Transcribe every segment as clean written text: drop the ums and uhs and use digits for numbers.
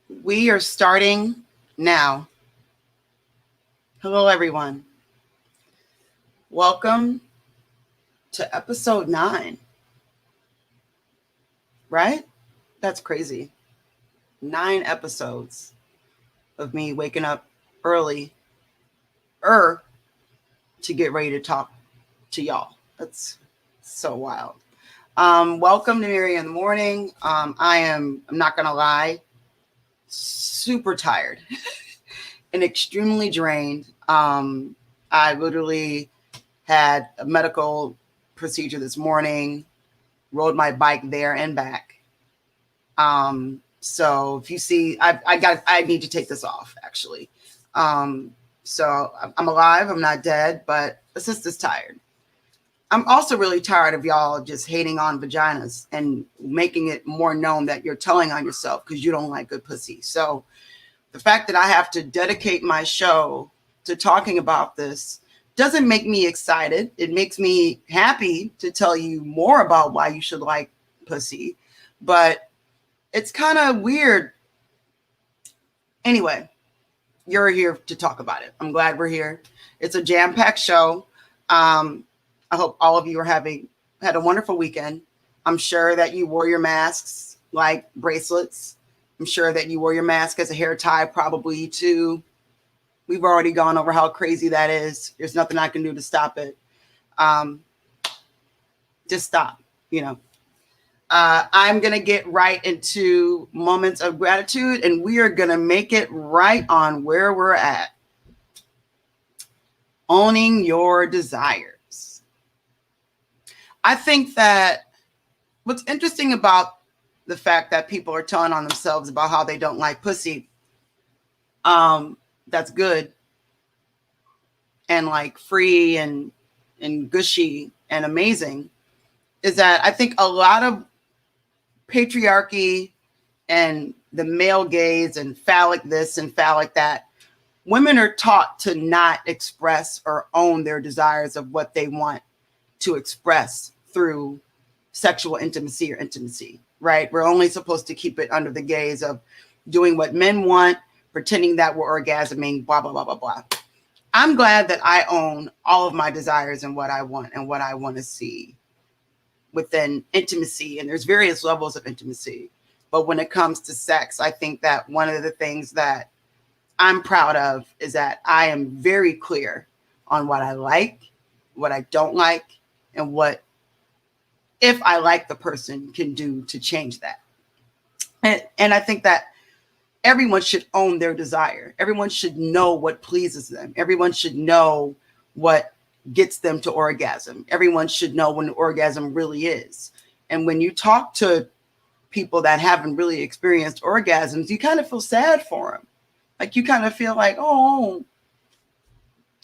We are starting now. Hello, everyone. Welcome to episode 9. Right? That's crazy. 9 episodes of me waking up early to get ready to talk to y'all. That's so wild. Welcome to Mary in the Morning. I'm not going to lie, super tired and extremely drained. I literally had a medical procedure this morning, rode my bike there and back. So if you see, I need to take this off actually. So I'm alive. I'm not dead, but the sister's tired. I'm also really tired of y'all just hating on vaginas and making it more known that you're telling on yourself because you don't like good pussy. So the fact that I have to dedicate my show to talking about this doesn't make me excited. It makes me happy to tell you more about why you should like pussy, but it's kind of weird. Anyway, you're here to talk about it. I'm glad we're here. It's a jam-packed show. I hope all of you had a wonderful weekend. I'm sure that you wore your masks like bracelets. I'm sure that you wore your mask as a hair tie probably too. We've already gone over how crazy that is. There's nothing I can do to stop it. Just stop, I'm going to get right into moments of gratitude, and we are going to make it right on where we're at. Owning your desires. I think that what's interesting about the fact that people are telling on themselves about how they don't like pussy, that's good and like free and gushy and amazing, is that I think a lot of patriarchy and the male gaze and phallic this and phallic that, women are taught to not express or own their desires of what they want to express through sexual intimacy or intimacy, right? We're only supposed to keep it under the gaze of doing what men want, pretending that we're orgasming, blah, blah, blah, blah, blah. I'm glad that I own all of my desires and what I want to see within intimacy. And there's various levels of intimacy. But when it comes to sex, I think that one of the things that I'm proud of is that I am very clear on what I like, what I don't like, and what, if I like the person, can do to change that. And I think that everyone should own their desire. Everyone should know what pleases them. Everyone should know what gets them to orgasm. Everyone should know when orgasm really is. And when you talk to people that haven't really experienced orgasms, you kind of feel sad for them. Like you kind of feel like, oh,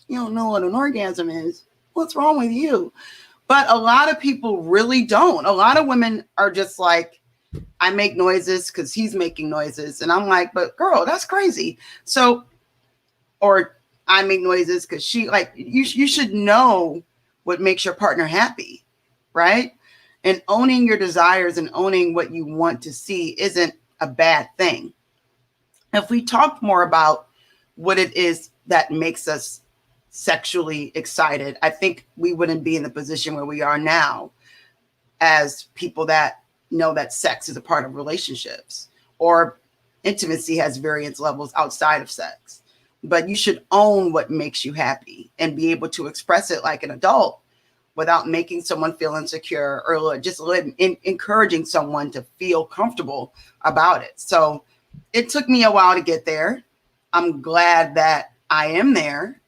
you don't know what an orgasm is. What's wrong with you? But a lot of people really don't. A lot of women are just like, I make noises because he's making noises. And I'm like, but girl, that's crazy. So, or I make noises because she, like, you should know what makes your partner happy, right? And owning your desires and owning what you want to see isn't a bad thing. If we talked more about what it is that makes us sexually excited, I think we wouldn't be in the position where we are now as people that know that sex is a part of relationships, or intimacy has various levels outside of sex. But you should own what makes you happy and be able to express it like an adult without making someone feel insecure, or just encouraging someone to feel comfortable about it. So it took me a while to get there. I'm glad that I am there.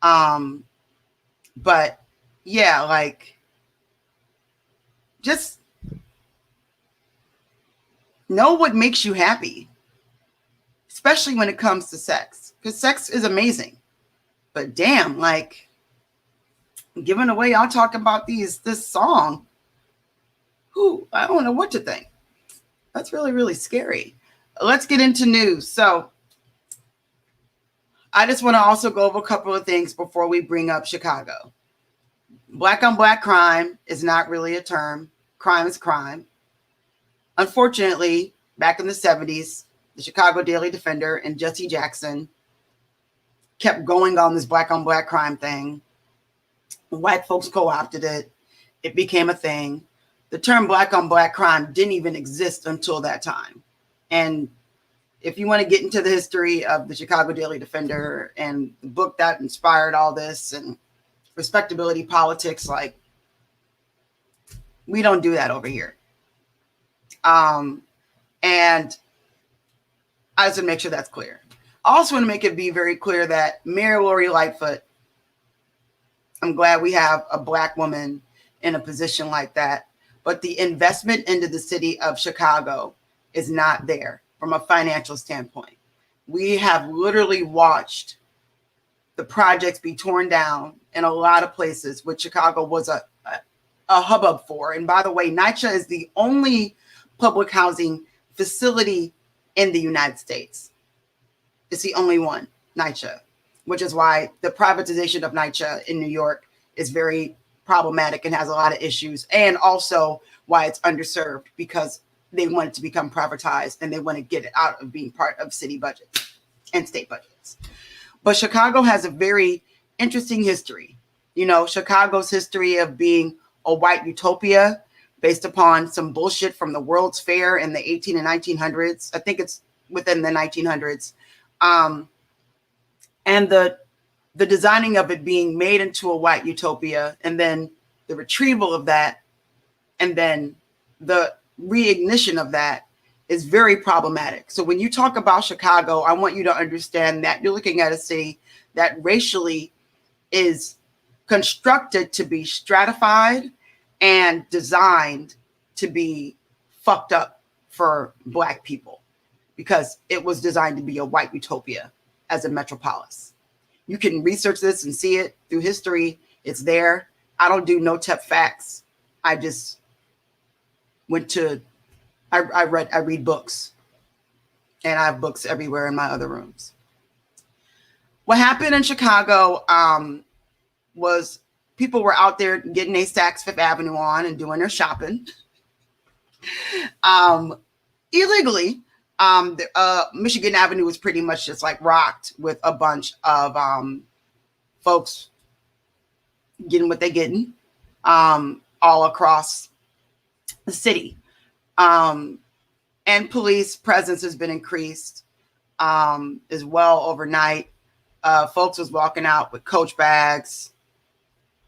But yeah, like, just know what makes you happy, especially when it comes to sex, because sex is amazing. But damn, like, giving away, I'll talk about this song. I don't know what to think. That's really, really scary. Let's get into news. So I just want to also go over a couple of things before we bring up Chicago. Black on black crime is not really a term. Crime is crime. Unfortunately, back in the 70s, the Chicago Daily Defender, and Jesse Jackson kept going on this black on black crime thing. White folks co-opted it. It became a thing. The term black on black crime didn't even exist until that time. And if you want to get into the history of the Chicago Daily Defender and the book that inspired all this and respectability politics, like, we don't do that over here. And I just want to make sure that's clear. I also want to make it be very clear that Mayor Lori Lightfoot, I'm glad we have a black woman in a position like that, but the investment into the city of Chicago is not there from a financial standpoint. We have literally watched the projects be torn down in a lot of places, which Chicago was a hubbub for. And by the way, NYCHA is the only public housing facility in the United States. It's the only one, NYCHA, which is why the privatization of NYCHA in New York is very problematic and has a lot of issues, and also why it's underserved, because they want it to become privatized and they want to get it out of being part of city budgets and state budgets. But Chicago has a very interesting history. You know, Chicago's history of being a white utopia based upon some bullshit from the World's Fair in the 18 and 1900s. I think it's within the 1900s. And the designing of it being made into a white utopia, and then the retrieval of that, and then the reignition of that is very problematic. So when you talk about Chicago, I want you to understand that you're looking at a city that racially is constructed to be stratified and designed to be fucked up for black people, because it was designed to be a white utopia as a metropolis. You can research this and see it through history. It's there. I don't do no-tep facts. I just I read books, and I have books everywhere in my other rooms. What happened in Chicago was people were out there getting their Saks Fifth Avenue on and doing their shopping illegally. Michigan Avenue was pretty much just like rocked with a bunch of folks getting what they're getting all across the city. And police presence has been increased as well overnight. Folks was walking out with Coach bags,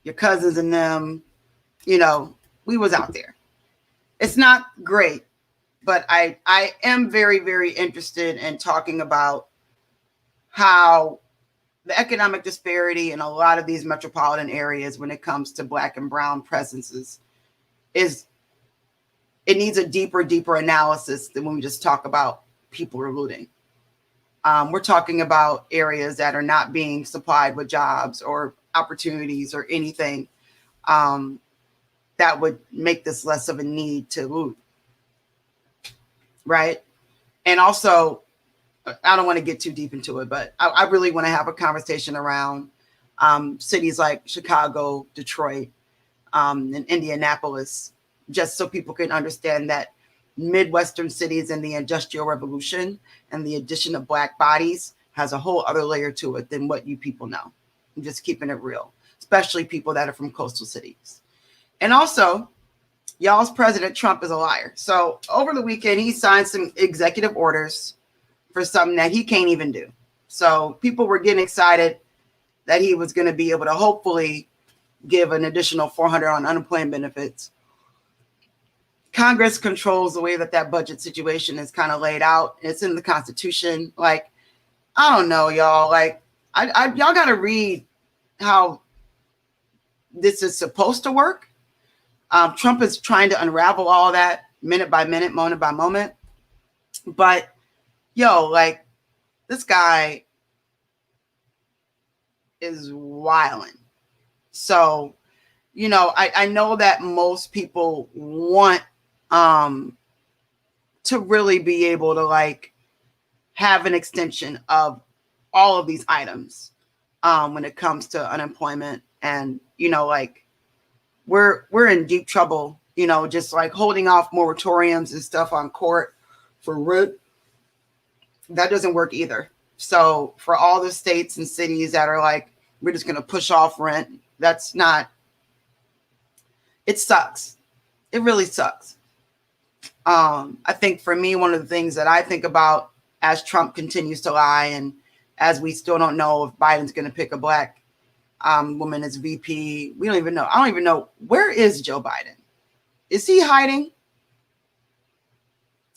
your cousins and them. You know, we was out there. It's not great, but I am very, very interested in talking about how the economic disparity in a lot of these metropolitan areas when it comes to black and brown presences it needs a deeper analysis than when we just talk about people are looting. We're talking about areas that are not being supplied with jobs or opportunities or anything that would make this less of a need to loot. Right? And also, I don't want to get too deep into it, but I really want to have a conversation around cities like Chicago, Detroit, and Indianapolis, just so people can understand that Midwestern cities and the Industrial Revolution and the addition of black bodies has a whole other layer to it than what you people know. I'm just keeping it real, especially people that are from coastal cities. And also, y'all's President Trump is a liar. So over the weekend, he signed some executive orders for something that he can't even do. So people were getting excited that he was going to be able to hopefully give an additional $400 on unemployment benefits. Congress controls the way that budget situation is kind of laid out. It's in the Constitution. Like, I don't know, y'all. Like, y'all got to read how this is supposed to work. Trump is trying to unravel all of that minute by minute, moment by moment. But, yo, like, this guy is wilding. So, you know, I know that most people want to really be able to like have an extension of all of these items when it comes to unemployment. And, you know, like we're in deep trouble, you know, just like holding off moratoriums and stuff on court for rent that doesn't work either. So for all the states and cities that are like, we're just going to push off rent, that's not, it sucks. It really sucks. I think for me, one of the things that I think about as Trump continues to lie, and as we still don't know if Biden's going to pick a black woman as VP, we don't even know. I don't even know, where is Joe Biden? Is he hiding?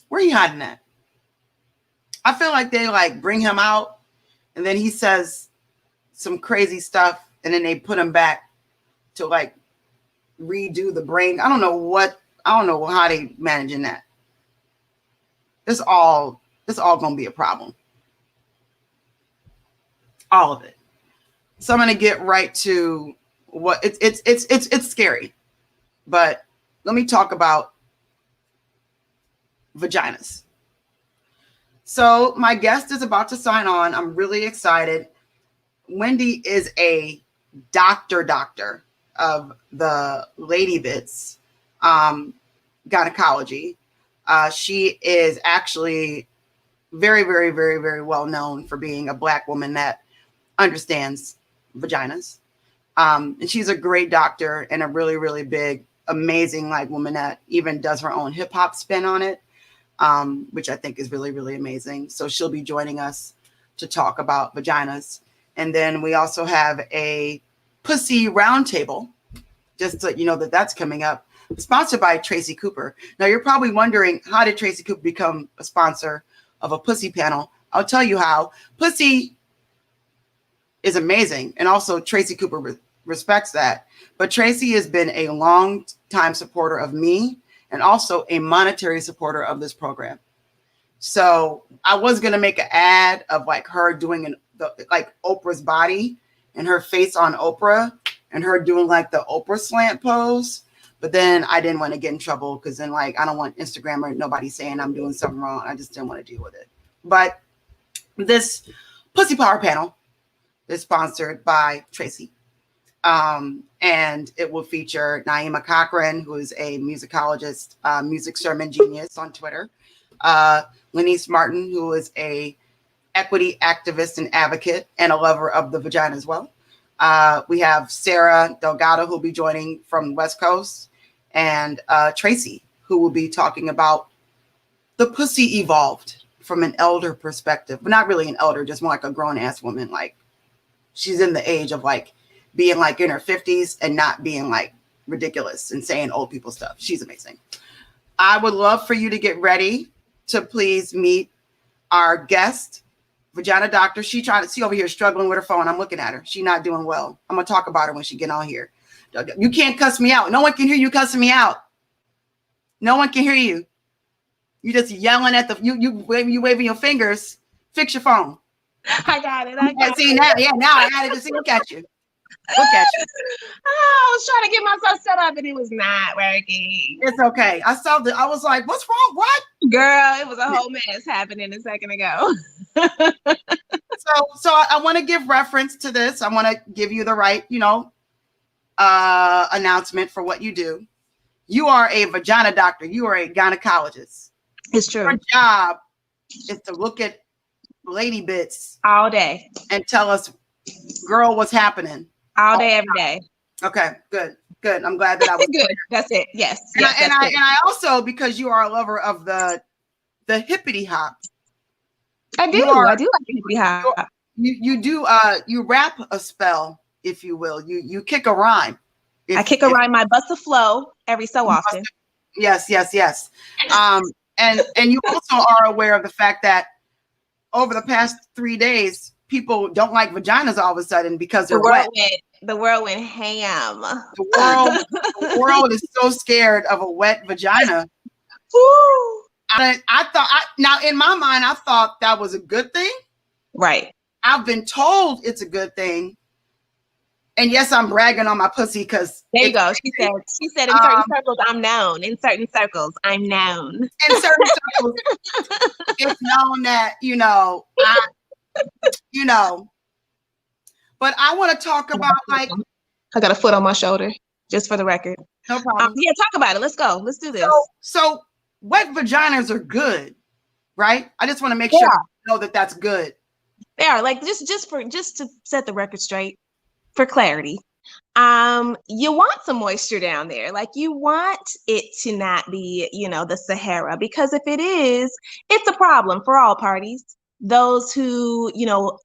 Where are you hiding at? I feel like they like bring him out and then he says some crazy stuff and then they put him back to like redo the brain. I don't know how they managing that. This all gonna be a problem. All of it. So I'm gonna get right to what it's scary. But let me talk about vaginas. So my guest is about to sign on. I'm really excited. Wendy is a doctor of the lady bits, gynecology. She is actually very, very, very, very well known for being a black woman that understands vaginas. And she's a great doctor and a really, really big, amazing like woman that even does her own hip hop spin on it, which I think is really, really amazing. So she'll be joining us to talk about vaginas. And then we also have a pussy roundtable, just so you know that that's coming up, sponsored by Tracy Cooper. Now you're probably wondering, how did Tracy Cooper become a sponsor of a pussy panel? I'll tell you how. Pussy is amazing. And also Tracy Cooper respects that. But Tracy has been a long time supporter of me and also a monetary supporter of this program. So I was going to make an ad of like her doing like Oprah's body and her face on Oprah and her doing like the Oprah slant pose. But then I didn't want to get in trouble because then like, I don't want Instagram or nobody saying I'm doing something wrong. I just didn't want to deal with it. But this Pussy Power panel is sponsored by Tracy. And it will feature Naima Cochran, who is a musicologist, music sermon genius on Twitter. Lenice Martin, who is a equity activist and advocate and a lover of the vagina as well. We have Sarah Delgado, who will be joining from the West Coast, and Tracy, who will be talking about the pussy evolved from an elder perspective, but not really an elder, just more like a grown ass woman. Like she's in the age of like being like in her 50s and not being like ridiculous and saying old people stuff. She's amazing. I would love for you to get ready to please meet our guest, Vagina Doctor. She over here struggling with her phone. I'm looking at her. She's not doing well. I'm gonna talk about her when she get on here. You can't cuss me out. No one can hear you cussing me out. No one can hear you. You just yelling at you waving your fingers. Fix your phone. I got it. I got see it. Now, yeah, now I got it to see. Look at you. Look at you. Oh, I was trying to get myself set up and it was not working. It's okay. I was like, what's wrong? What? Girl, it was a whole mess happening a second ago. So I want to give reference to this. I want to give you the right, announcement for what you do. You are a vagina doctor. You are a gynecologist. It's true. Your job is to look at lady bits all day and tell us, girl, what's happening. All day, every day. Okay, good. I'm glad that I was good. That's it. Yes. And I also, because you are a lover of the hippity hop. I do like the hippity hop. You rap a spell, if you will. You kick a rhyme. I kick a rhyme. I bust a flow every so often. Yes. And you also are aware of the fact that over the past 3 days, people don't like vaginas all of a sudden because they're wet. The world went ham. The world is so scared of a wet vagina. Woo. I thought, now in my mind, I thought that was a good thing. Right. I've been told it's a good thing. And yes, I'm bragging on my pussy because there you go. She said in certain circles, I'm known. In certain circles, I'm known. In certain circles, it's known that, but I want to talk about like, I got a foot on my shoulder, just for the record. No problem. Yeah, talk about it. Let's go. Let's do this. So wet vaginas are good, right? I just want to make sure know that that's good. They are like just to set the record straight for clarity. You want some moisture down there. Like you want it to not be, the Sahara, because if it is, it's a problem for all parties. Those who,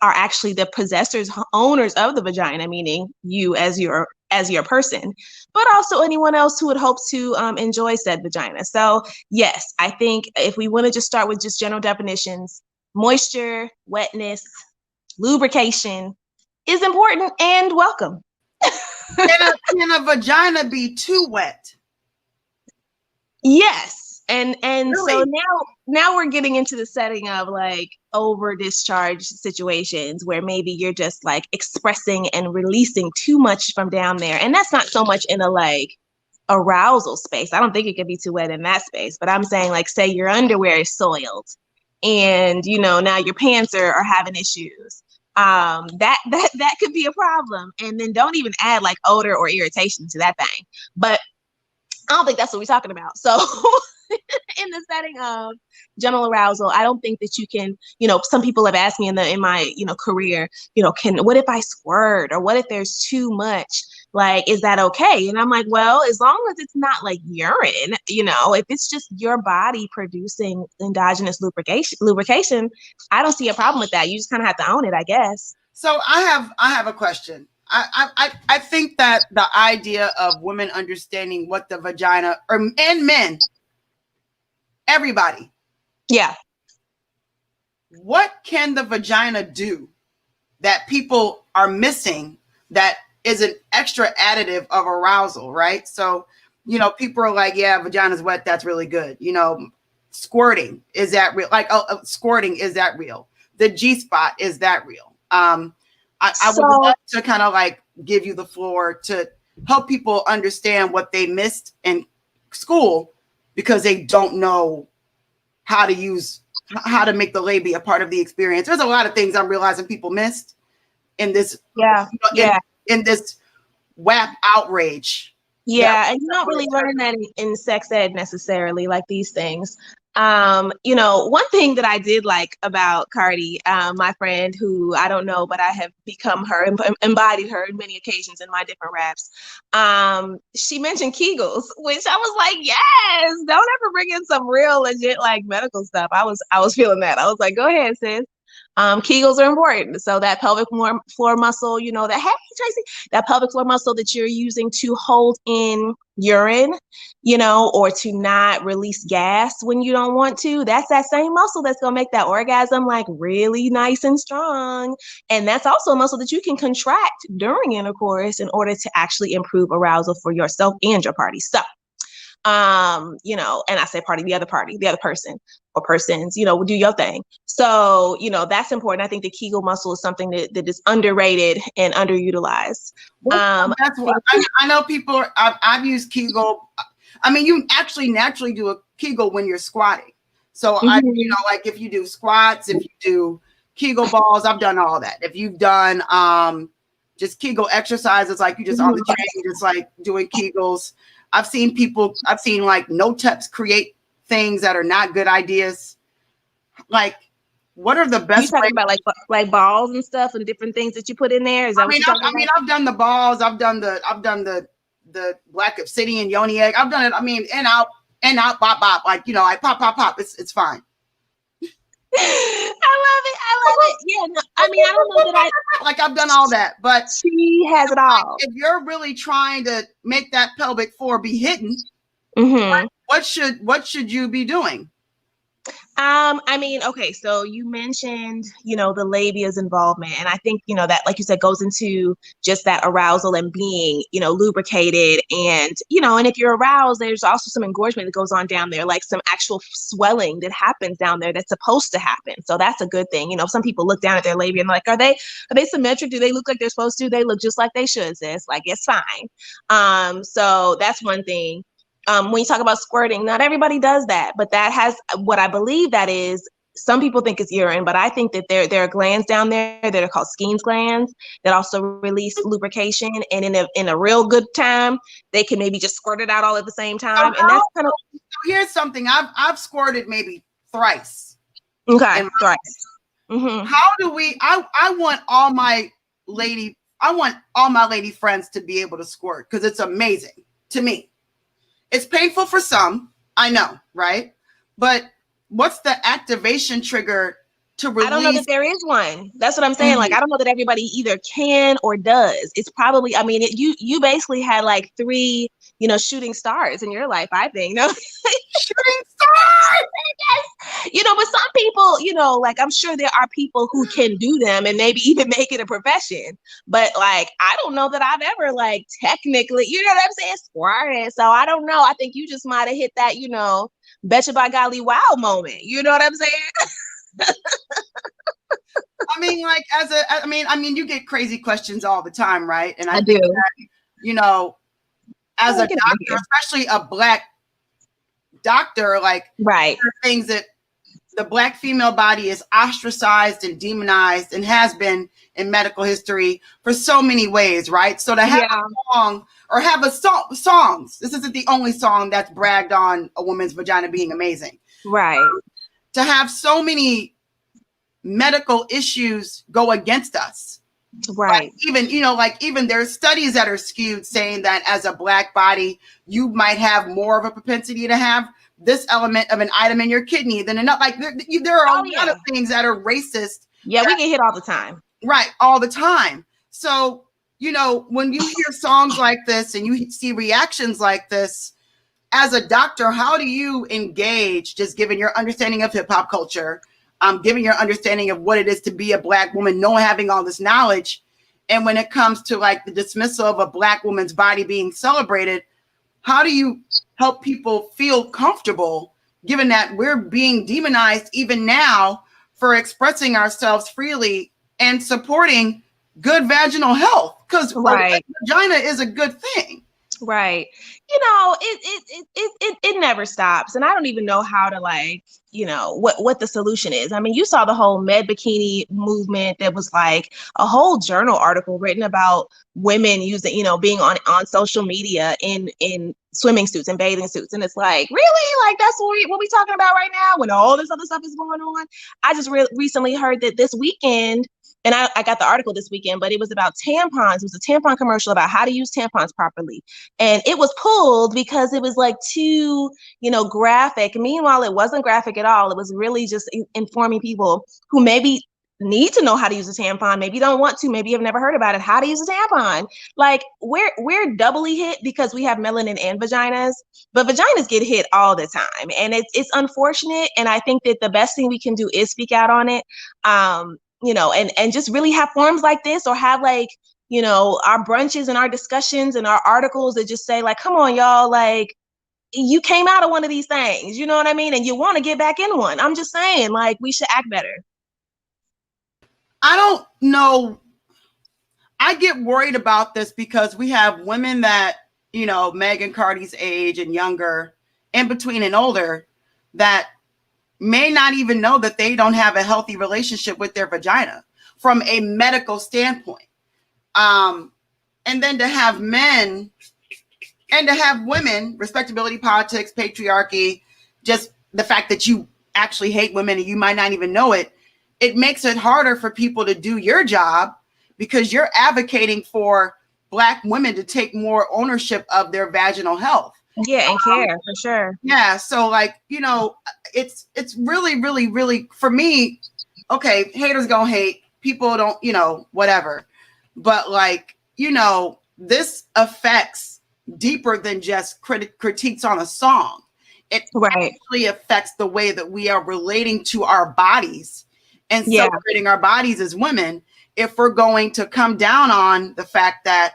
are actually the possessors, owners of the vagina, meaning you as your person, but also anyone else who would hope to enjoy said vagina. So yes, I think if we want to just start with just general definitions, moisture, wetness, lubrication is important and welcome. Can a vagina be too wet? Yes. And really? So now we're getting into the setting of like over discharge situations where maybe you're just like expressing and releasing too much from down there. And that's not so much in a like arousal space. I don't think it could be too wet in that space, but I'm saying like, say your underwear is soiled and, now your pants are having issues. That could be a problem. And then don't even add like odor or irritation to that thing. But I don't think that's what we're talking about. So in the setting of general arousal, I don't think that you can, some people have asked me in my, career, what if I squirt, or what if there's too much? Like, is that okay? And I'm like, well, as long as it's not like urine, if it's just your body producing endogenous lubrication, I don't see a problem with that. You just kind of have to own it, I guess. So I have a question. I think that the idea of women understanding what the vagina, and men, everybody. Yeah. What can the vagina do that people are missing that is an extra additive of arousal, right? So, people are like, yeah, vagina's wet. That's really good. Squirting, is that real? Like, squirting, is that real? The G-spot, is that real? I would love to kind of like give you the floor to help people understand what they missed in school because they don't know how to make the labia a part of the experience. There's a lot of things I'm realizing people missed in this. In this WAP outrage. Yeah, and you don't really learn that in sex ed necessarily, like these things. One thing that I did like about Cardi, my friend who I don't know, but I have become her, embodied her in many occasions in my different raps. She mentioned Kegels, which I was like, yes, don't ever bring in some real legit like medical stuff. I was feeling that. I was like, go ahead, sis. Kegels are important. So that pelvic floor muscle, hey, Tracy, that pelvic floor muscle that you're using to hold in urine, or to not release gas when you don't want to, that's that same muscle that's going to make that orgasm like really nice and strong. And that's also a muscle that you can contract during intercourse in order to actually improve arousal for yourself and your party. So, and I say party, the other person or persons, do your thing. So, that's important. I think the Kegel muscle is something that is underrated and underutilized. That's what I know people, I've used Kegel. I mean, you actually naturally do a Kegel when you're squatting. So like if you do squats, if you do Kegel balls, I've done all that. If you've done, just Kegel exercises, like you just on the chain, just like doing Kegels. I've seen like no-teps create things that are not good ideas. Like, what are the best? You talking about like balls and stuff and different things that you put in there? Is that I've done the balls. I've done the black obsidian yoni egg. I've done it. I mean, in out, bop, bop. Like, I pop. It's fine. I love it. Yeah, no, I mean, I don't know that I've done all that, but she has it all. If you're really trying to make that pelvic floor be hidden, what should you be doing? I mean, okay, so you mentioned, the labia's involvement. And I think, that, like you said, goes into just that arousal and being, lubricated. And, and if you're aroused, there's also some engorgement that goes on down there, like some actual swelling that happens down there that's supposed to happen. So that's a good thing. Some people look down at their labia and like, are they symmetric? Do they look like they're supposed to? They look just like they should, sis. Like, it's fine. So that's one thing. When you talk about squirting, not everybody does that, but that has what I believe that is. Some people think it's urine, but I think that there are glands down there that are called Skene's glands that also release lubrication. And in a real good time, they can maybe just squirt it out all at the same time. And that's kind of. Here's something I've squirted maybe thrice. Okay, thrice. How do we, I want all my lady friends to be able to squirt because it's amazing to me. It's painful for some, I know, right? But what's the activation trigger to release? I don't know that there is one. That's what I'm saying. Like, I don't know that everybody either can or does. It's probably, I mean, you basically had like 3, shooting stars in your life, I think. No, shooting stars. Yes. But some people, like, I'm sure there are people who can do them and maybe even make it a profession. But like, I don't know that I've ever like technically, you know what I'm saying, squirted. So I don't know. I think you just might have hit that, betcha by golly wow moment. You know what I'm saying? I mean, like, you get crazy questions all the time, right? And I do. That, as a doctor, especially a Black doctor, like, right, things that the Black female body is ostracized and demonized and has been in medical history for so many ways, right? So to have a song or have songs, this isn't the only song that's bragged on a woman's vagina being amazing. Right. To have so many medical issues go against us. Right. Like even there's studies that are skewed saying that as a Black body, you might have more of a propensity to have this element of an item in your kidney than another. Like there are a lot of things that are racist. Yeah, we get hit all the time. Right, all the time. So, when you hear songs like this and you see reactions like this, as a doctor, how do you engage, just given your understanding of hip hop culture, given your understanding of what it is to be a Black woman, having all this knowledge, and when it comes to like the dismissal of a Black woman's body being celebrated, how do you help people feel comfortable, given that we're being demonized even now for expressing ourselves freely and supporting good vaginal health? Because vagina is a good thing. Right. It never stops. And I don't even know how to what the solution is. I mean, you saw the whole med bikini movement. That was like a whole journal article written about women using, being on social media in swimming suits and bathing suits. And it's like, really? Like, that's what we talking about right now when all this other stuff is going on? I just recently heard that this weekend, and I got the article this weekend, but it was about tampons. It was a tampon commercial about how to use tampons properly. And it was pulled because it was like too, graphic. Meanwhile, it wasn't graphic at all. It was really just informing people who maybe need to know how to use a tampon, maybe don't want to, maybe have never heard about it, how to use a tampon. Like, we're doubly hit because we have melanin and vaginas, but vaginas get hit all the time. And it's unfortunate. And I think that the best thing we can do is speak out on it. And just really have forums like this, or have like, our brunches and our discussions and our articles that just say like, come on, y'all, like, you came out of one of these things, you know what I mean? And you want to get back in one. I'm just saying, like, we should act better. I don't know. I get worried about this because we have women that, Megan Cardi's age and younger, in between and older, that may not even know that they don't have a healthy relationship with their vagina from a medical standpoint. And then to have men and to have women, respectability politics, patriarchy, just the fact that you actually hate women and you might not even know it, it makes it harder for people to do your job because you're advocating for Black women to take more ownership of their vaginal health. Yeah, and care, for sure. Yeah, so like, it's really, really, really, for me, okay, haters gonna hate, people don't, whatever. But like, this affects deeper than just critiques on a song. It actually affects the way that we are relating to our bodies and celebrating our bodies as women, if we're going to come down on the fact that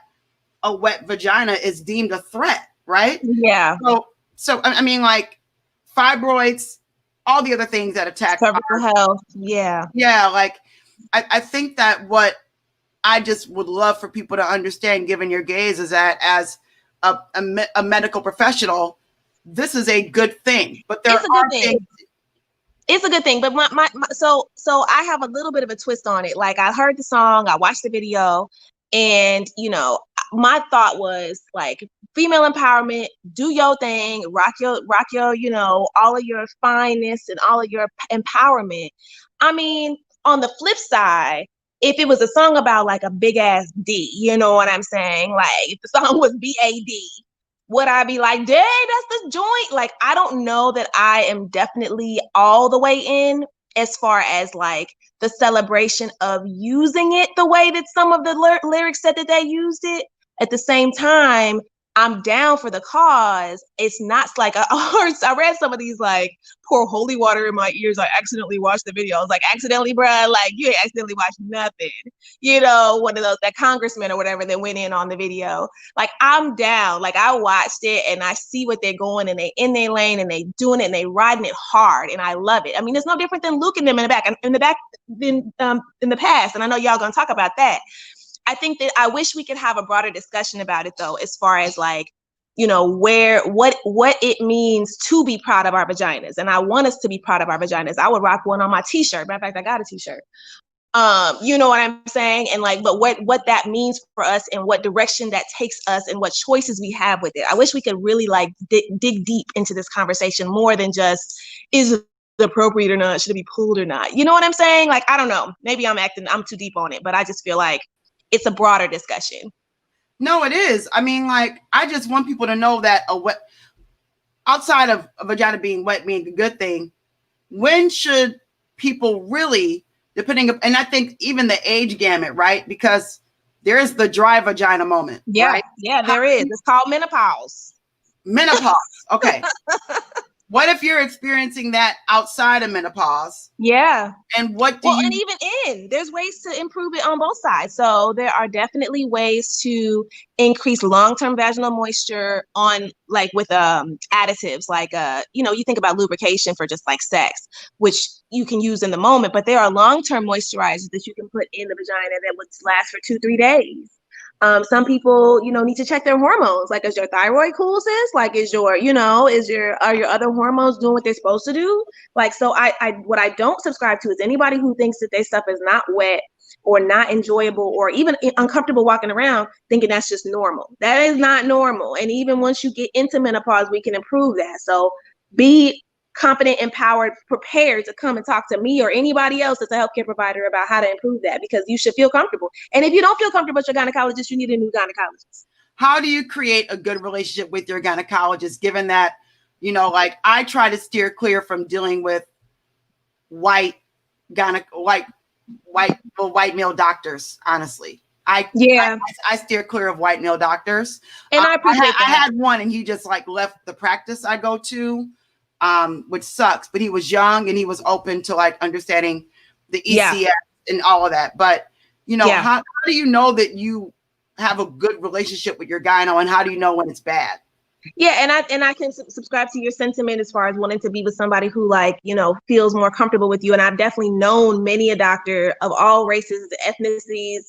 a wet vagina is deemed a threat, right? Yeah. So I mean, like, fibroids, all the other things that attack cervical health. Yeah. Yeah. Like, I think that what I just would love for people to understand, given your gaze, is that as a medical professional, this is a good thing. But there are things. It's a good thing, but so I have a little bit of a twist on it. Like, I heard the song, I watched the video, and my thought was like, female empowerment, do your thing, rock your, all of your fineness and all of your empowerment. I mean, on the flip side, if it was a song about like a big ass D, you know what I'm saying? Like if the song was B-A-D, would I be like, dang, that's the joint? Like, I don't know that I am definitely all the way in as far as like the celebration of using it the way that some of the lyrics said that they used it. At the same time, I'm down for the cause. It's not like I read some of these like pour holy water in my ears. I accidentally watched the video. I was like, accidentally, bruh, like you ain't accidentally watched nothing. You know, one of those that congressman or whatever that went in on the video. Like I'm down. Like I watched it and I see what they're going and they in their lane and they doing it and they riding it hard and I love it. I mean, it's no different than Luke and them in the past. And I know y'all gonna talk about that. I think that I wish we could have a broader discussion about it though, as far as like, you know, what it means to be proud of our vaginas. And I want us to be proud of our vaginas. I would rock one on my t-shirt. Matter of fact, I got a t-shirt. You know what I'm saying? And like, but what that means for us and what direction that takes us and what choices we have with it. I wish we could really like dig deep into this conversation more than just, is it appropriate or not? Should it be pulled or not? You know what I'm saying? Like, I don't know. Maybe I'm too deep on it, but I just feel like it's a broader discussion. No, it is. I mean, like, I just want people to know that outside of a vagina being wet being a good thing, when should people really, and I think even the age gamut, right? Because there is the dry vagina moment. Yeah, right? yeah, there is. It's called menopause. Menopause. Okay. What if you're experiencing that outside of menopause? Yeah. And what and even there's ways to improve it on both sides. So there are definitely ways to increase long-term vaginal moisture on like with additives, like you think about lubrication for just like sex, which you can use in the moment, but there are long-term moisturizers that you can put in the vagina that would last for 2-3 days. Some people, need to check their hormones. Like, is your thyroid cool, sis? Like, are your other hormones doing what they're supposed to do? Like, so what I don't subscribe to is anybody who thinks that their stuff is not wet or not enjoyable or even uncomfortable walking around thinking that's just normal. That is not normal. And even once you get into menopause, we can improve that. So be confident, empowered, prepared to come and talk to me or anybody else that's a healthcare provider about how to improve that, because you should feel comfortable. And if you don't feel comfortable with your gynecologist, you need a new gynecologist. How do you create a good relationship with your gynecologist, given that, like I try to steer clear from dealing with white male doctors, honestly. I steer clear of white male doctors. And I appreciate that. I had one and he just like left the practice I go to. Which sucks, but he was young and he was open to like understanding the ECS and all of that. But how do you know that you have a good relationship with your gyno, and how do you know when it's bad? Yeah, and I can subscribe to your sentiment as far as wanting to be with somebody who feels more comfortable with you. And I've definitely known many a doctor of all races, ethnicities,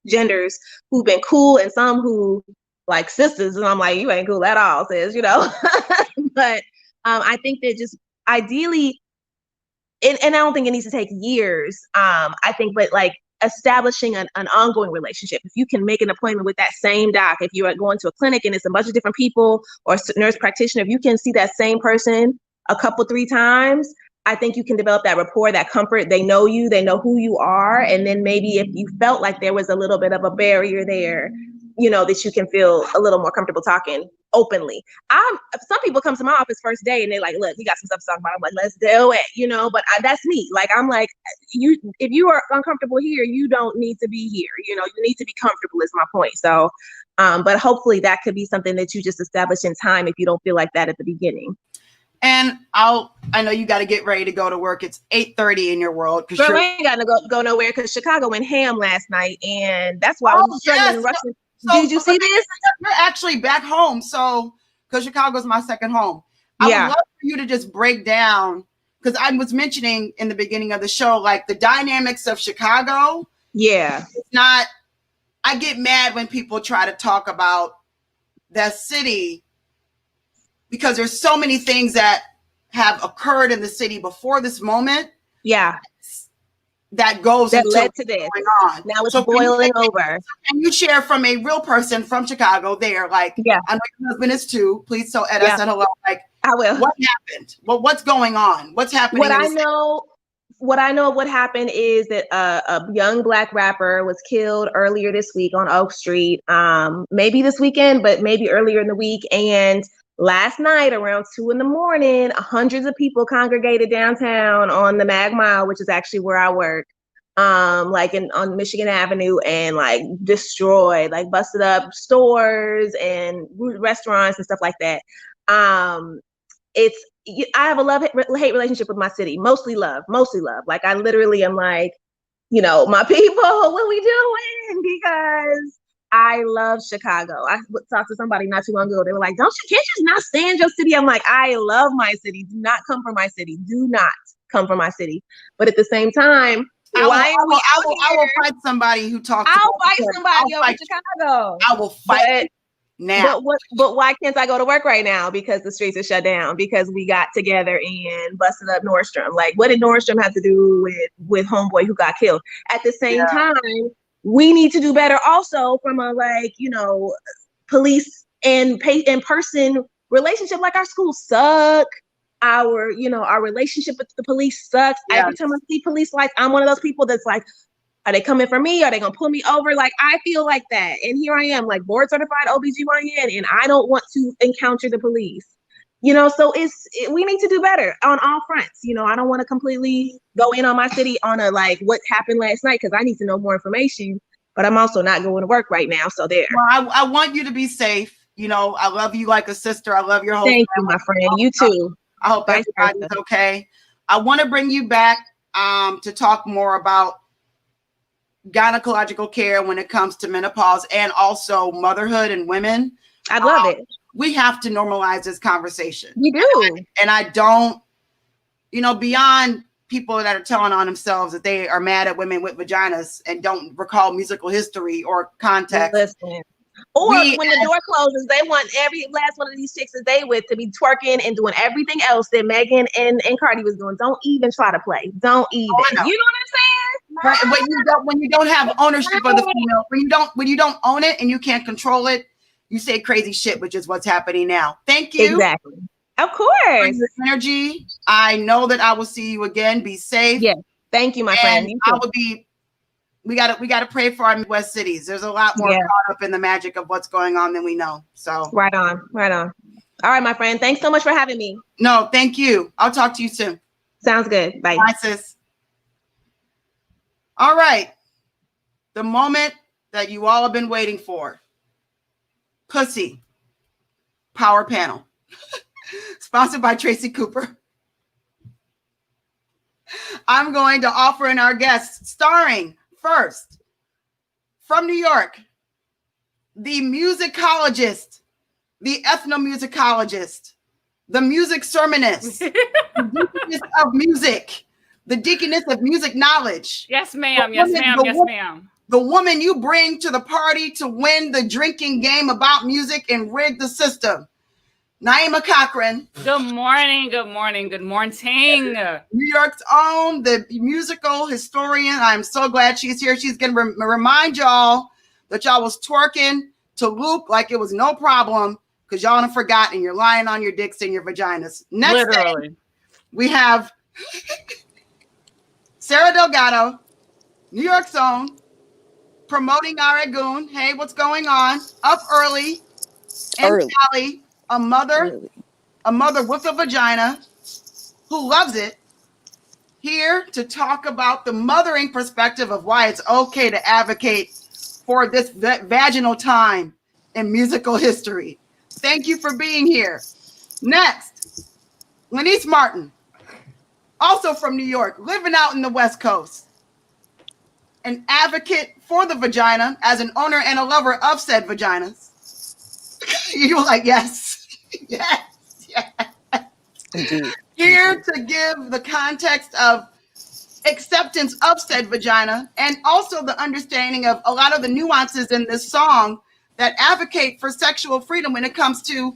genders who've been cool, and some who like sisters, and I'm like, you ain't cool at all, sis, But I think that just ideally, and I don't think it needs to take years. I think, but like establishing an ongoing relationship. If you can make an appointment with that same doc, if you're going to a clinic and it's a bunch of different people or nurse practitioner, if you can see that same person a couple, 3 times, I think you can develop that rapport, that comfort. They know you, they know who you are. And then maybe if you felt like there was a little bit of a barrier there, that you can feel a little more comfortable talking openly. Some people come to my office first day and they're like, look, we got some stuff to talk about. I'm like, let's do it, but that's me. Like, I'm like, if you are uncomfortable here, you don't need to be here. You need to be comfortable is my point. So, but hopefully that could be something that you just establish in time if you don't feel like that at the beginning. And I know you got to get ready to go to work. It's 8:30 in your world. Girl, I ain't got to go nowhere because Chicago went ham last night. And that's why I was struggling and rushing. So, did you see this? You're actually back home. So, because Chicago's my second home. I would love for you to just break down, because I was mentioning in the beginning of the show, like the dynamics of Chicago. Yeah. It's not, I get mad when people try to talk about that city because there's so many things that have occurred in the city before this moment. Yeah. That led to this. Going on. Now it's boiling over. Can you share from a real person from Chicago there? Like, I know your husband is too. Please tell Etta said hello. Like, I will. What happened? Well, what's going on? What's happening? What I know what I know of what happened is that a young Black rapper was killed earlier this week on Oak Street. Maybe this weekend, but maybe earlier in the week. And last night around 2 a.m, hundreds of people congregated downtown on the Mag Mile, which is actually where I work, on Michigan Avenue, and like destroyed, like busted up stores and restaurants and stuff like that. I have a love-hate relationship with my city. Mostly love. Like, I literally am like, my people, what we doing? Because I love Chicago. I talked to somebody not too long ago. They were like, can't you just not stand your city? I'm like, I love my city. Do not come from my city. Do not come from my city. But at the same time, I will fight somebody who talks. I'll fight somebody over Chicago. I will fight. Now. But why can't I go to work right now? Because the streets are shut down, because we got together and busted up Nordstrom. Like, what did Nordstrom have to do with homeboy who got killed? At the same time, we need to do better also from a police and person relationship. Like, our schools suck. Our relationship with the police sucks. Yes. Every time I see police lights, I'm one of those people that's like, are they coming for me? Are they going to pull me over? Like, I feel like that. And here I am, like, board certified OBGYN, and I don't want to encounter the police. So we need to do better on all fronts. I don't want to completely go in on my city on what happened last night, because I need to know more information, but I'm also not going to work right now. So there. Well, I want you to be safe. I love you like a sister. I love your whole family. Thank you, my friend. You too. I hope everybody's okay. I want to bring you back to talk more about gynecological care when it comes to menopause and also motherhood and women. I'd love it. We have to normalize this conversation. We do. And I don't, beyond people that are telling on themselves that they are mad at women with vaginas and don't recall musical history or context. Listen. Or when the door closes, they want every last one of these chicks that they with to be twerking and doing everything else that Megan and Cardi was doing. Don't even try to play. Don't even. You know what I'm saying? But when you don't have ownership of the female, when you don't own it and you can't control it, you say crazy shit, which is what's happening now. Thank you. Exactly. Of course. Your energy. I know that I will see you again. Be safe. Yeah. Thank you, my friend. I will be. We gotta pray for our Midwest cities. There's a lot more caught up in the magic of what's going on than we know. So right on. All right, my friend. Thanks so much for having me. No, thank you. I'll talk to you soon. Sounds good. Bye. Bye, sis. All right. The moment that you all have been waiting for. Pussy Power Panel. Sponsored by Tracy Cooper. I'm going to offer in our guests, starring first, from New York, the musicologist, the ethnomusicologist, the music sermonist, the deaconess of music, the deaconess of music knowledge. Yes, ma'am. Yes, ma'am. The woman you bring to the party to win the drinking game about music and rig the system. Naima Cochran. Good morning. New York's own, the musical historian. I'm so glad she's here. She's going to remind y'all that y'all was twerking to Luke like it was no problem because y'all have forgotten and you're lying on your dicks and your vaginas. Next thing, we have Sarah Delgado, New York's own, promoting Aragoon. Hey, what's going on? Up early. And Sally. A mother with a vagina who loves it, here to talk about the mothering perspective of why it's okay to advocate for this vaginal time in musical history. Thank you for being here. Next, Lenice Martin, also from New York, living out in the West Coast, an advocate for the vagina as an owner and a lover of said vaginas. You were like, yes. Yes. Indeed. Here to give the context of acceptance of said vagina and also the understanding of a lot of the nuances in this song that advocate for sexual freedom when it comes to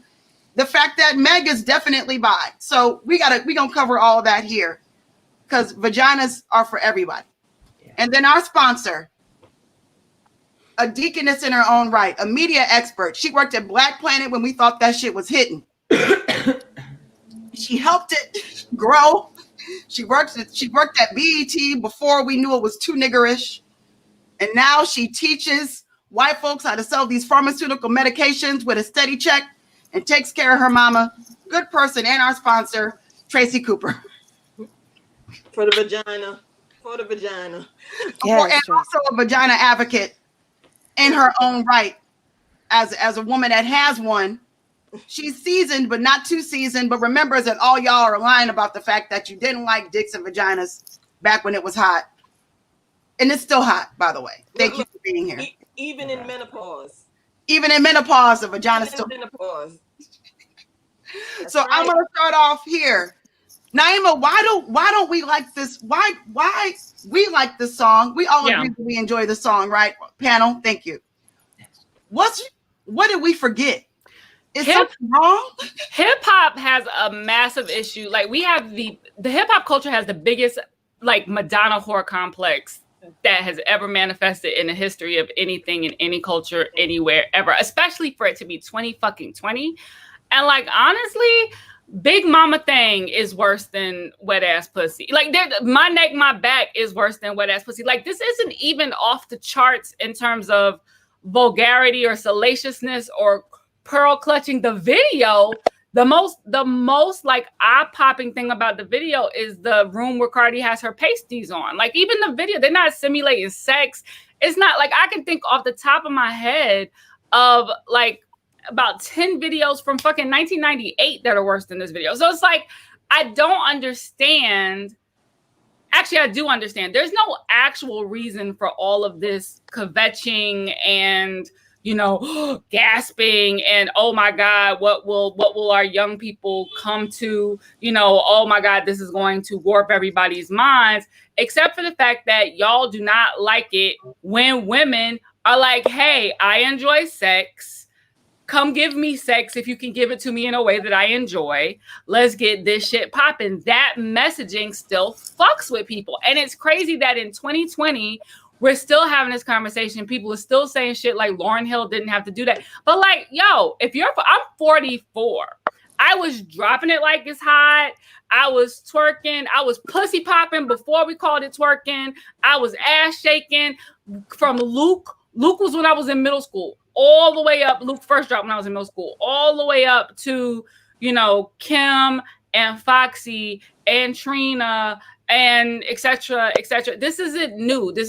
the fact that Meg is definitely bi. So we're gonna cover all of that here because vaginas are for everybody. Yeah. And then our sponsor, a deaconess in her own right, a media expert. She worked at Black Planet when we thought that shit was hitting. She helped it grow She worked at BET before we knew it was too niggerish. And now she teaches white folks how to sell these pharmaceutical medications with a steady check and takes care of her mama. Good person, and our sponsor, Tracy Cooper. For the vagina. For the vagina. And also a vagina advocate in her own right. As a woman that has one. She's seasoned, but not too seasoned, but remembers that all y'all are lying about the fact that you didn't like dicks and vaginas back when it was hot. And it's still hot, by the way. Thank you for being here. Even in menopause. Even in menopause, the vagina still. Menopause. So right. I'm going to start off here. Naima, why don't we like this? Why we like this song? We all agree that we enjoy the song, right? Panel, thank you. What did we forget? Is something wrong? Hip hop has a massive issue. Like we have the hip hop culture has the biggest like Madonna whore complex that has ever manifested in the history of anything in any culture anywhere ever, especially for it to be 2020. And like honestly, Big Mama Thing is worse than Wet Ass Pussy. Like My Neck, My Back is worse than Wet Ass Pussy. Like this isn't even off the charts in terms of vulgarity or salaciousness or pearl clutching. The video, the most like eye-popping thing about the video is the room where Cardi has her pasties on. Like even the video, they're not simulating sex. It's not like I can think off the top of my head of like about 10 videos from fucking 1998 that are worse than this video. So it's like, I don't understand. Actually, I do understand. There's no actual reason for all of this kvetching and, you know, gasping and, oh my God, what will our young people come to? You know, oh my God, this is going to warp everybody's minds, except for the fact that y'all do not like it when women are like, hey, I enjoy sex. Come give me sex if you can give it to me in a way that I enjoy. Let's get this shit popping. That messaging still fucks with people. And it's crazy that in 2020, we're still having this conversation. People are still saying shit like Lauryn Hill didn't have to do that. But like, yo, I'm 44. I was dropping it like it's hot. I was twerking. I was pussy popping before we called it twerking. I was ass shaking from Luke. Luke was when I was in middle school. All the way up, Luke first dropped when I was in middle school, all the way up to, you know, Kim and Foxy and Trina and et cetera, et cetera. This isn't new. This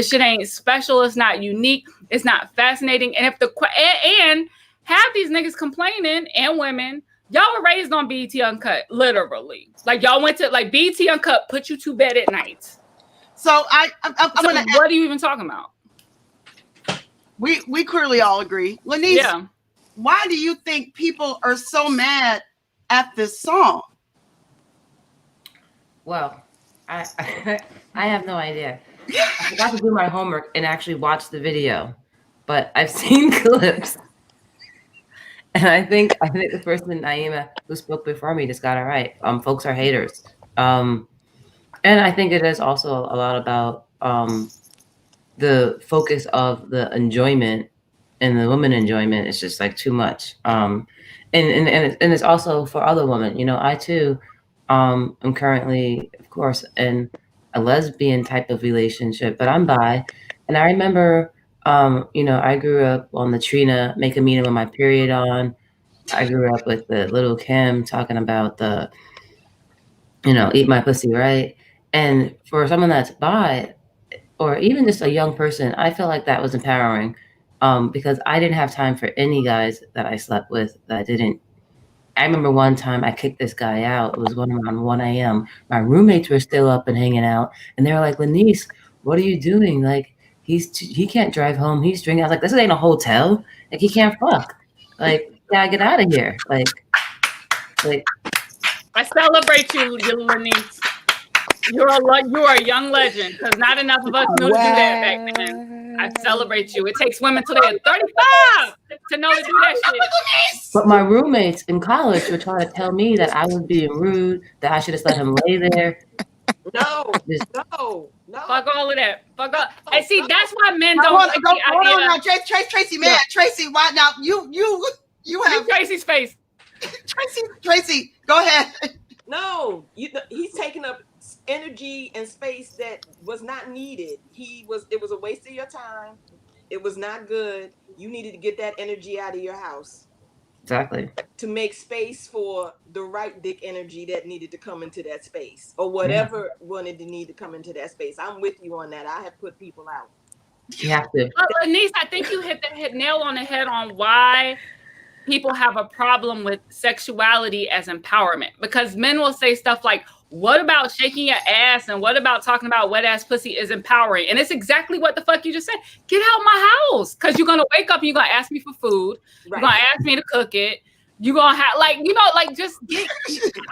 shit ain't special. It's not unique. It's not fascinating. And and have these niggas complaining and women, y'all were raised on BET Uncut, literally. Like y'all went to like BET Uncut, put you to bed at night. So I'm gonna. What are you even talking about? We clearly all agree. Lanice, why do you think people are so mad at this song? Well, I have no idea. I forgot to do my homework and actually watch the video, but I've seen clips. And I think the person, Naima, who spoke before me, just got it right. Folks are haters. And I think it is also a lot about the focus of the enjoyment and the woman enjoyment is just like too much. And it's also for other women. You know, I too am currently, of course, in a lesbian type of relationship, but I'm bi. And I remember, you know, I grew up on the Trina Make a Meaning with My Period on. I grew up with the Little Kim talking about the, you know, eat my pussy, right? And for someone that's bi, or even just a young person, I feel like that was empowering because I didn't have time for any guys that I slept with that didn't. I remember one time I kicked this guy out. It was around 1 a.m. My roommates were still up and hanging out, and they were like, "Lanice, what are you doing? Like, he can't drive home. He's drinking." I was like, "This ain't a hotel. Like, he can't fuck. Like, gotta get out of here." Like. I celebrate you, Lanice. You are a young legend because not enough of us knew to do that back then. I celebrate you. It takes women till they're 35 to know to do that shit. But my roommates in college were trying to tell me that I was being rude, that I should have let him lay there. No. Fuck all of that. Fuck all. And see, that's why men don't like the hold idea. on now, Tracy, man, Tracy, why now? You have Tracy's face. Tracy, go ahead. No, he's taking up energy and space that was not needed. It was a waste of your time. It was not good. You needed to get that energy out of your house Exactly. to make space for the right dick energy that needed to come into that space, or whatever wanted to need to come into that space. I'm with you on that. I have put people out. You have to. Anise, I think you hit the nail on the head on why people have a problem with sexuality as empowerment, because men will say stuff like, what about shaking your ass and what about talking about wet ass pussy is empowering? And it's exactly what the fuck you just said. Get out my house, because you're gonna wake up and you're gonna ask me for food. Right. You're gonna ask me to cook it. You're gonna have just get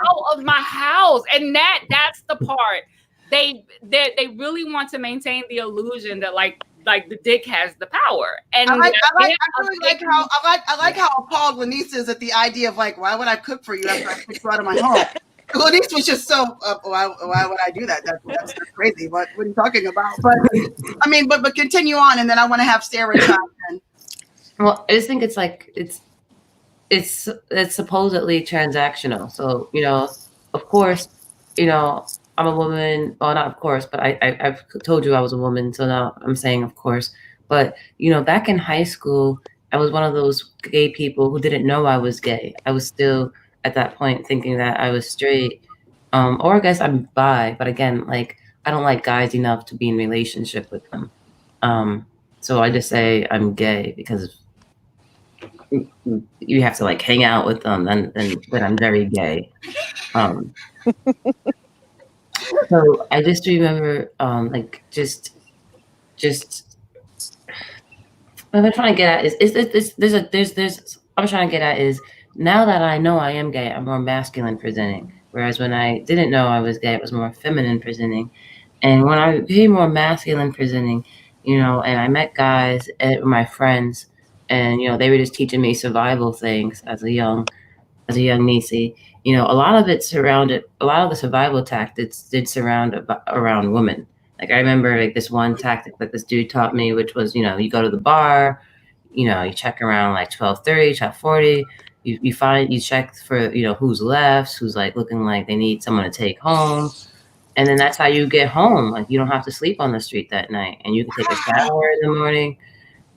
out of my house. And that's the part. They really want to maintain the illusion that like the dick has the power. And I like how appalled Lanice is at the idea of like, why would I cook for you after I kicked you out of my home? Lanice was just so, why would I do that? That's crazy. What are you talking about? But I mean, but continue on, and then I want to have Sarah chime in. Well, I just think it's like it's supposedly transactional. So, of course, I'm a woman. Well, not of course, but I've told you I was a woman, so now I'm saying of course. But, back in high school, I was one of those gay people who didn't know I was gay. I was still at that point thinking that I was straight. Or I guess I'm bi, but again, like, I don't like guys enough to be in relationship with them. So I just say I'm gay because you have to like hang out with them, and then I'm very gay. So I just remember, just what I'm trying to get at is now that I know I am gay, I'm more masculine presenting. Whereas when I didn't know I was gay, it was more feminine presenting. And when I became more masculine presenting, and I met guys, my friends, and they were just teaching me survival things as a young niecey. A lot of the survival tactics did surround around women. Like I remember like this one tactic that this dude taught me, which was, you go to the bar, you check around like 12:30, 12:40, you check for, who's left, who's like looking like they need someone to take home. And then that's how you get home. Like you don't have to sleep on the street that night, and you can take a shower in the morning.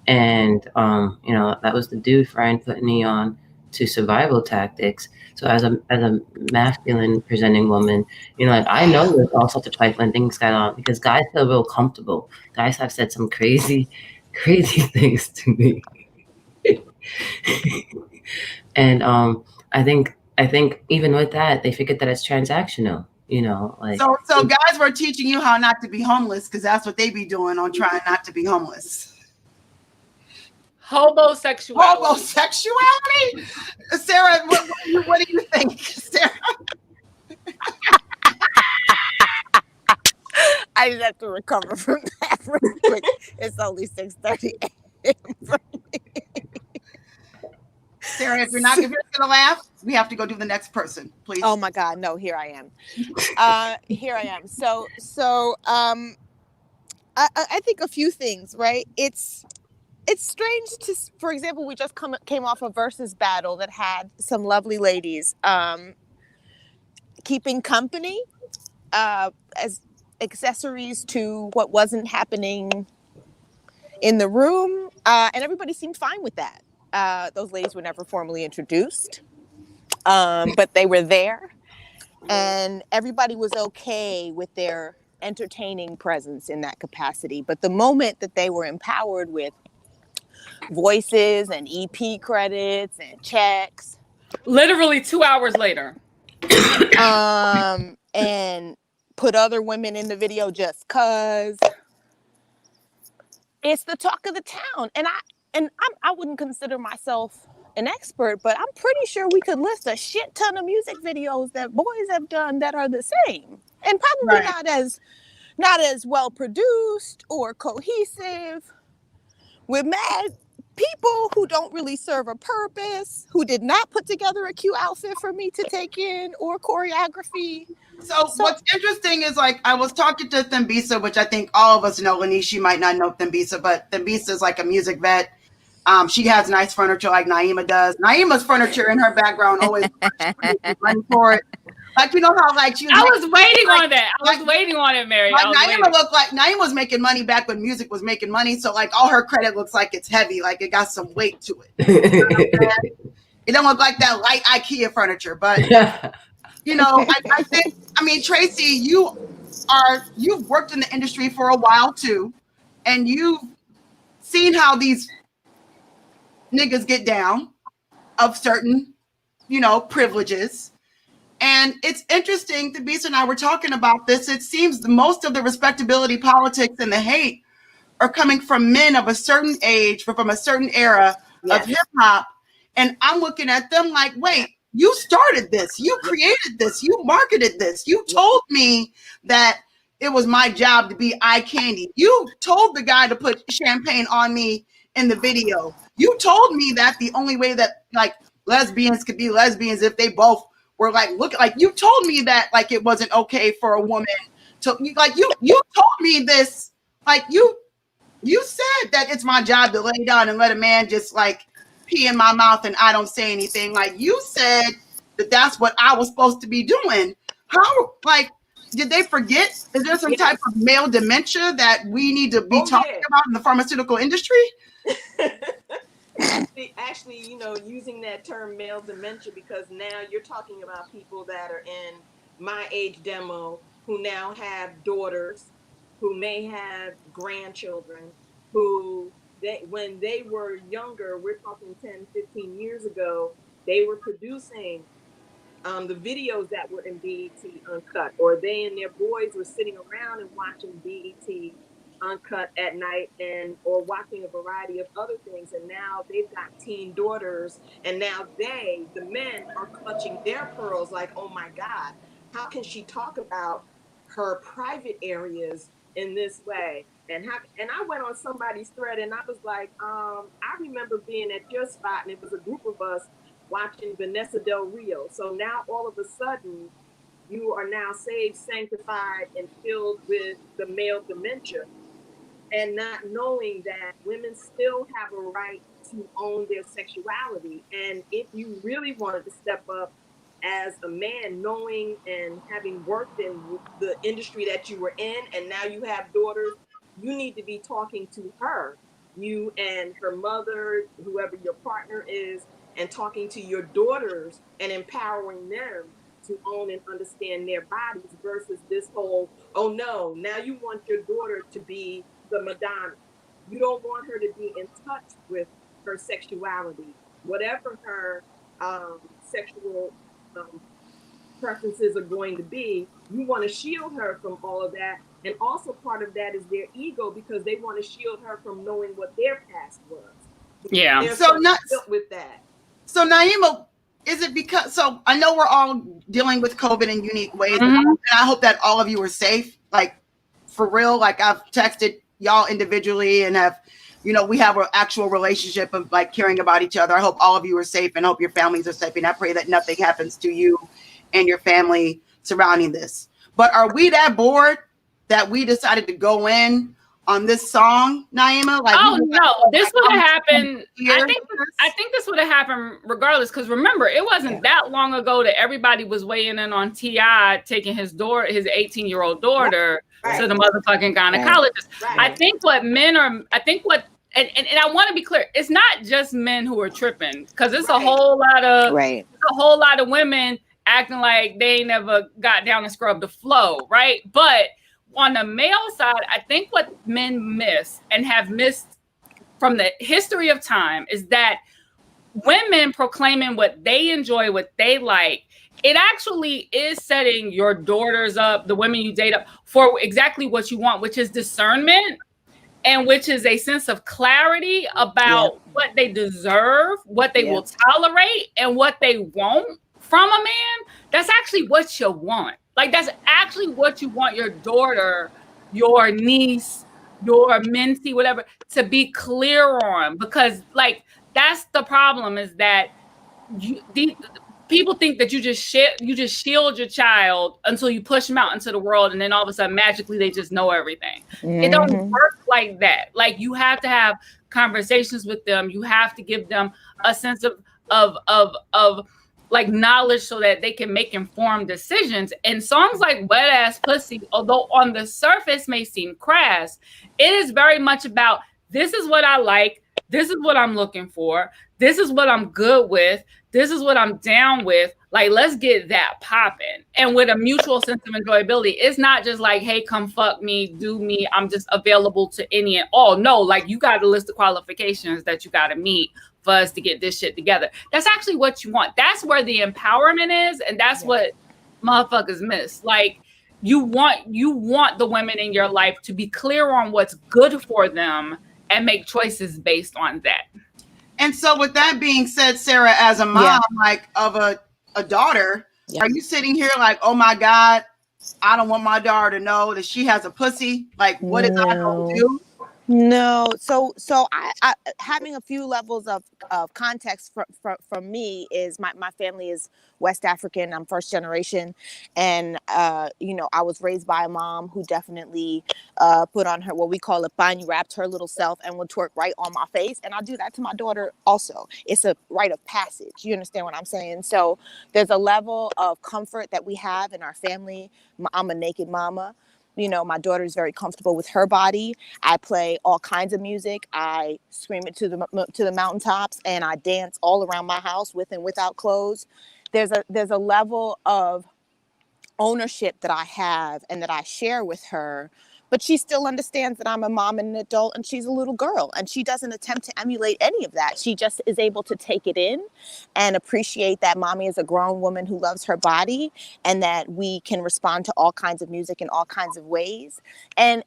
And, that was the dude friend putting me on to survival tactics. So as a masculine presenting woman, like I know there's all sorts of trifling things going on because guys feel real comfortable. Guys have said some crazy, crazy things to me. And I think even with that, they forget that it's transactional. Like so guys were teaching you how not to be homeless because that's what they be doing on trying not to be homeless. Homosexuality. Sarah, what do you think, Sarah? I just have to recover from that real quick. It's only 6:30 a.m. for me. Sarah, if you're gonna laugh, we have to go do the next person, please. Oh my God, no! Here I am. So I think a few things, right? It's strange to, for example, we just came off a versus battle that had some lovely ladies keeping company as accessories to what wasn't happening in the room, and everybody seemed fine with that. Those ladies were never formally introduced, but they were there, and everybody was okay with their entertaining presence in that capacity. But the moment that they were empowered with voices and EP credits and checks, literally 2 hours later, and put other women in the video just cause, it's the talk of the town. And I wouldn't consider myself an expert, but I'm pretty sure we could list a shit ton of music videos that boys have done that are the same, and probably not as well produced or cohesive, with mad people who don't really serve a purpose, who did not put together a cute outfit for me to take in or choreography. So what's interesting is, like, I was talking to Thembisa, which I think all of us know. Lanishi might not know Thembisa, but Thembisa is like a music vet. She has nice furniture like Naima does. Naima's furniture in her background always running for it. Like, you know how like she was I was waiting on that. I was like- waiting on it, Mary. like I was Naima waiting. looked like Naima was making money back when music was making money. So like all her credit looks like it's heavy, like it got some weight to it. It don't look like that light IKEA furniture, but you know, I think, I mean, Tracy, you've worked in the industry for a while too, and you've seen how these niggas get down of certain, you know, privileges. And it's interesting, Thabisa and I were talking about this. It seems most of the respectability politics and the hate are coming from men of a certain age, from a certain era of hip hop. And I'm looking at them like, wait, you started this, you created this, you marketed this. You told me that it was my job to be eye candy. You told the guy to put champagne on me in the video. You told me that the only way that like lesbians could be lesbians if they both were like, look, like you told me that like it wasn't okay for a woman to like you told me this, like you said that it's my job to lay down and let a man just like pee in my mouth and I don't say anything. Like you said that that's what I was supposed to be doing. How, like, did they forget? Is there some type of male dementia that we need to be talking about in the pharmaceutical industry? Actually, you know, using that term male dementia, because now you're talking about people that are in my age demo who now have daughters, who may have grandchildren, who when they were younger, we're talking 10, 15 years ago, they were producing the videos that were in BET Uncut, or they and their boys were sitting around and watching BET Uncut at night or watching a variety of other things. And now they've got teen daughters, and now the men are clutching their pearls like, oh my God, how can she talk about her private areas in this way? And I went on somebody's thread and I was like, I remember being at your spot and it was a group of us watching Vanessa Del Rio. So now all of a sudden you are now saved, sanctified, and filled with the male dementia, and not knowing that women still have a right to own their sexuality. And if you really wanted to step up as a man, knowing and having worked in the industry that you were in, and now you have daughters, you need to be talking to her, you and her mother, whoever your partner is, and talking to your daughters and empowering them to own and understand their bodies, versus this whole, oh no, now you want your daughter to be the Madonna. You don't want her to be in touch with her sexuality, whatever her sexual preferences are going to be. You want to shield her from all of that. And also part of that is their ego, because they want to shield her from knowing what their past was. Yeah. They're So not with that. So Naima, is it because, so I know we're all dealing with COVID in unique ways, and I hope that all of you are safe, like for real. Like I've texted y'all individually and have, you know, we have an actual relationship of like caring about each other. I hope all of you are safe and hope your families are safe. And I pray that nothing happens to you and your family surrounding this. But are we that bored that we decided to go in on this song, Naima? Like, oh no, this would have happened. I think this would have happened regardless. Because remember, it wasn't that long ago that everybody was weighing in on T.I. taking his 18-year-old daughter to the motherfucking gynecologist. Right. I think what men are. I think what. And I want to be clear, it's not just men who are tripping, because it's a whole lot of women acting like they ain't never got down and scrubbed the flow, right? But on the male side, I think what men miss and have missed from the history of time is that women proclaiming what they enjoy, what they like, it actually is setting your daughters up, the women you date up, for exactly what you want, which is discernment, and which is a sense of clarity about what they deserve, what they will tolerate, and what they won't from a man. That's actually what you want. Like, that's actually what you want your daughter, your niece, your mentee, whatever, to be clear on. Because, like, that's the problem, is that people think that you just shield your child until you push them out into the world, and then all of a sudden, magically, they just know everything. It don't work like that. Like, you have to have conversations with them. You have to give them a sense of like knowledge so that they can make informed decisions. And songs like Wet Ass Pussy, although on the surface may seem crass, it is very much about, this is what I like, this is what I'm looking for, this is what I'm good with, this is what I'm down with. Like, let's get that popping. And with a mutual sense of enjoyability, it's not just like, hey, come fuck me, do me, I'm just available to any and all. No, like, you got a list of qualifications that you got to meet for us to get this shit together. That's actually what you want. That's where the empowerment is. And that's what motherfuckers miss. Like, you want the women in your life to be clear on what's good for them and make choices based on that. And so with that being said, Sarah, as a mom, like of a daughter, are you sitting here like, oh my God, I don't want my daughter to know that she has a pussy? Like, what is I going to do? No. So I having a few levels of context from me is my family is West African. I'm first generation. And, you know, I was raised by a mom who definitely put on her, what we call a bunny, wrapped her little self and would twerk right on my face. And I'll do that to my daughter also. It's a rite of passage. You understand what I'm saying? So there's a level of comfort that we have in our family. I'm a naked mama. You know, my daughter is very comfortable with her body. I play all kinds of music. I scream it to the mountaintops, and I dance all around my house with and without clothes. There's a level of ownership that I have and that I share with her, but she still understands that I'm a mom and an adult, and she's a little girl, and she doesn't attempt to emulate any of that. She just is able to take it in and appreciate that mommy is a grown woman who loves her body, and that we can respond to all kinds of music in all kinds of ways. And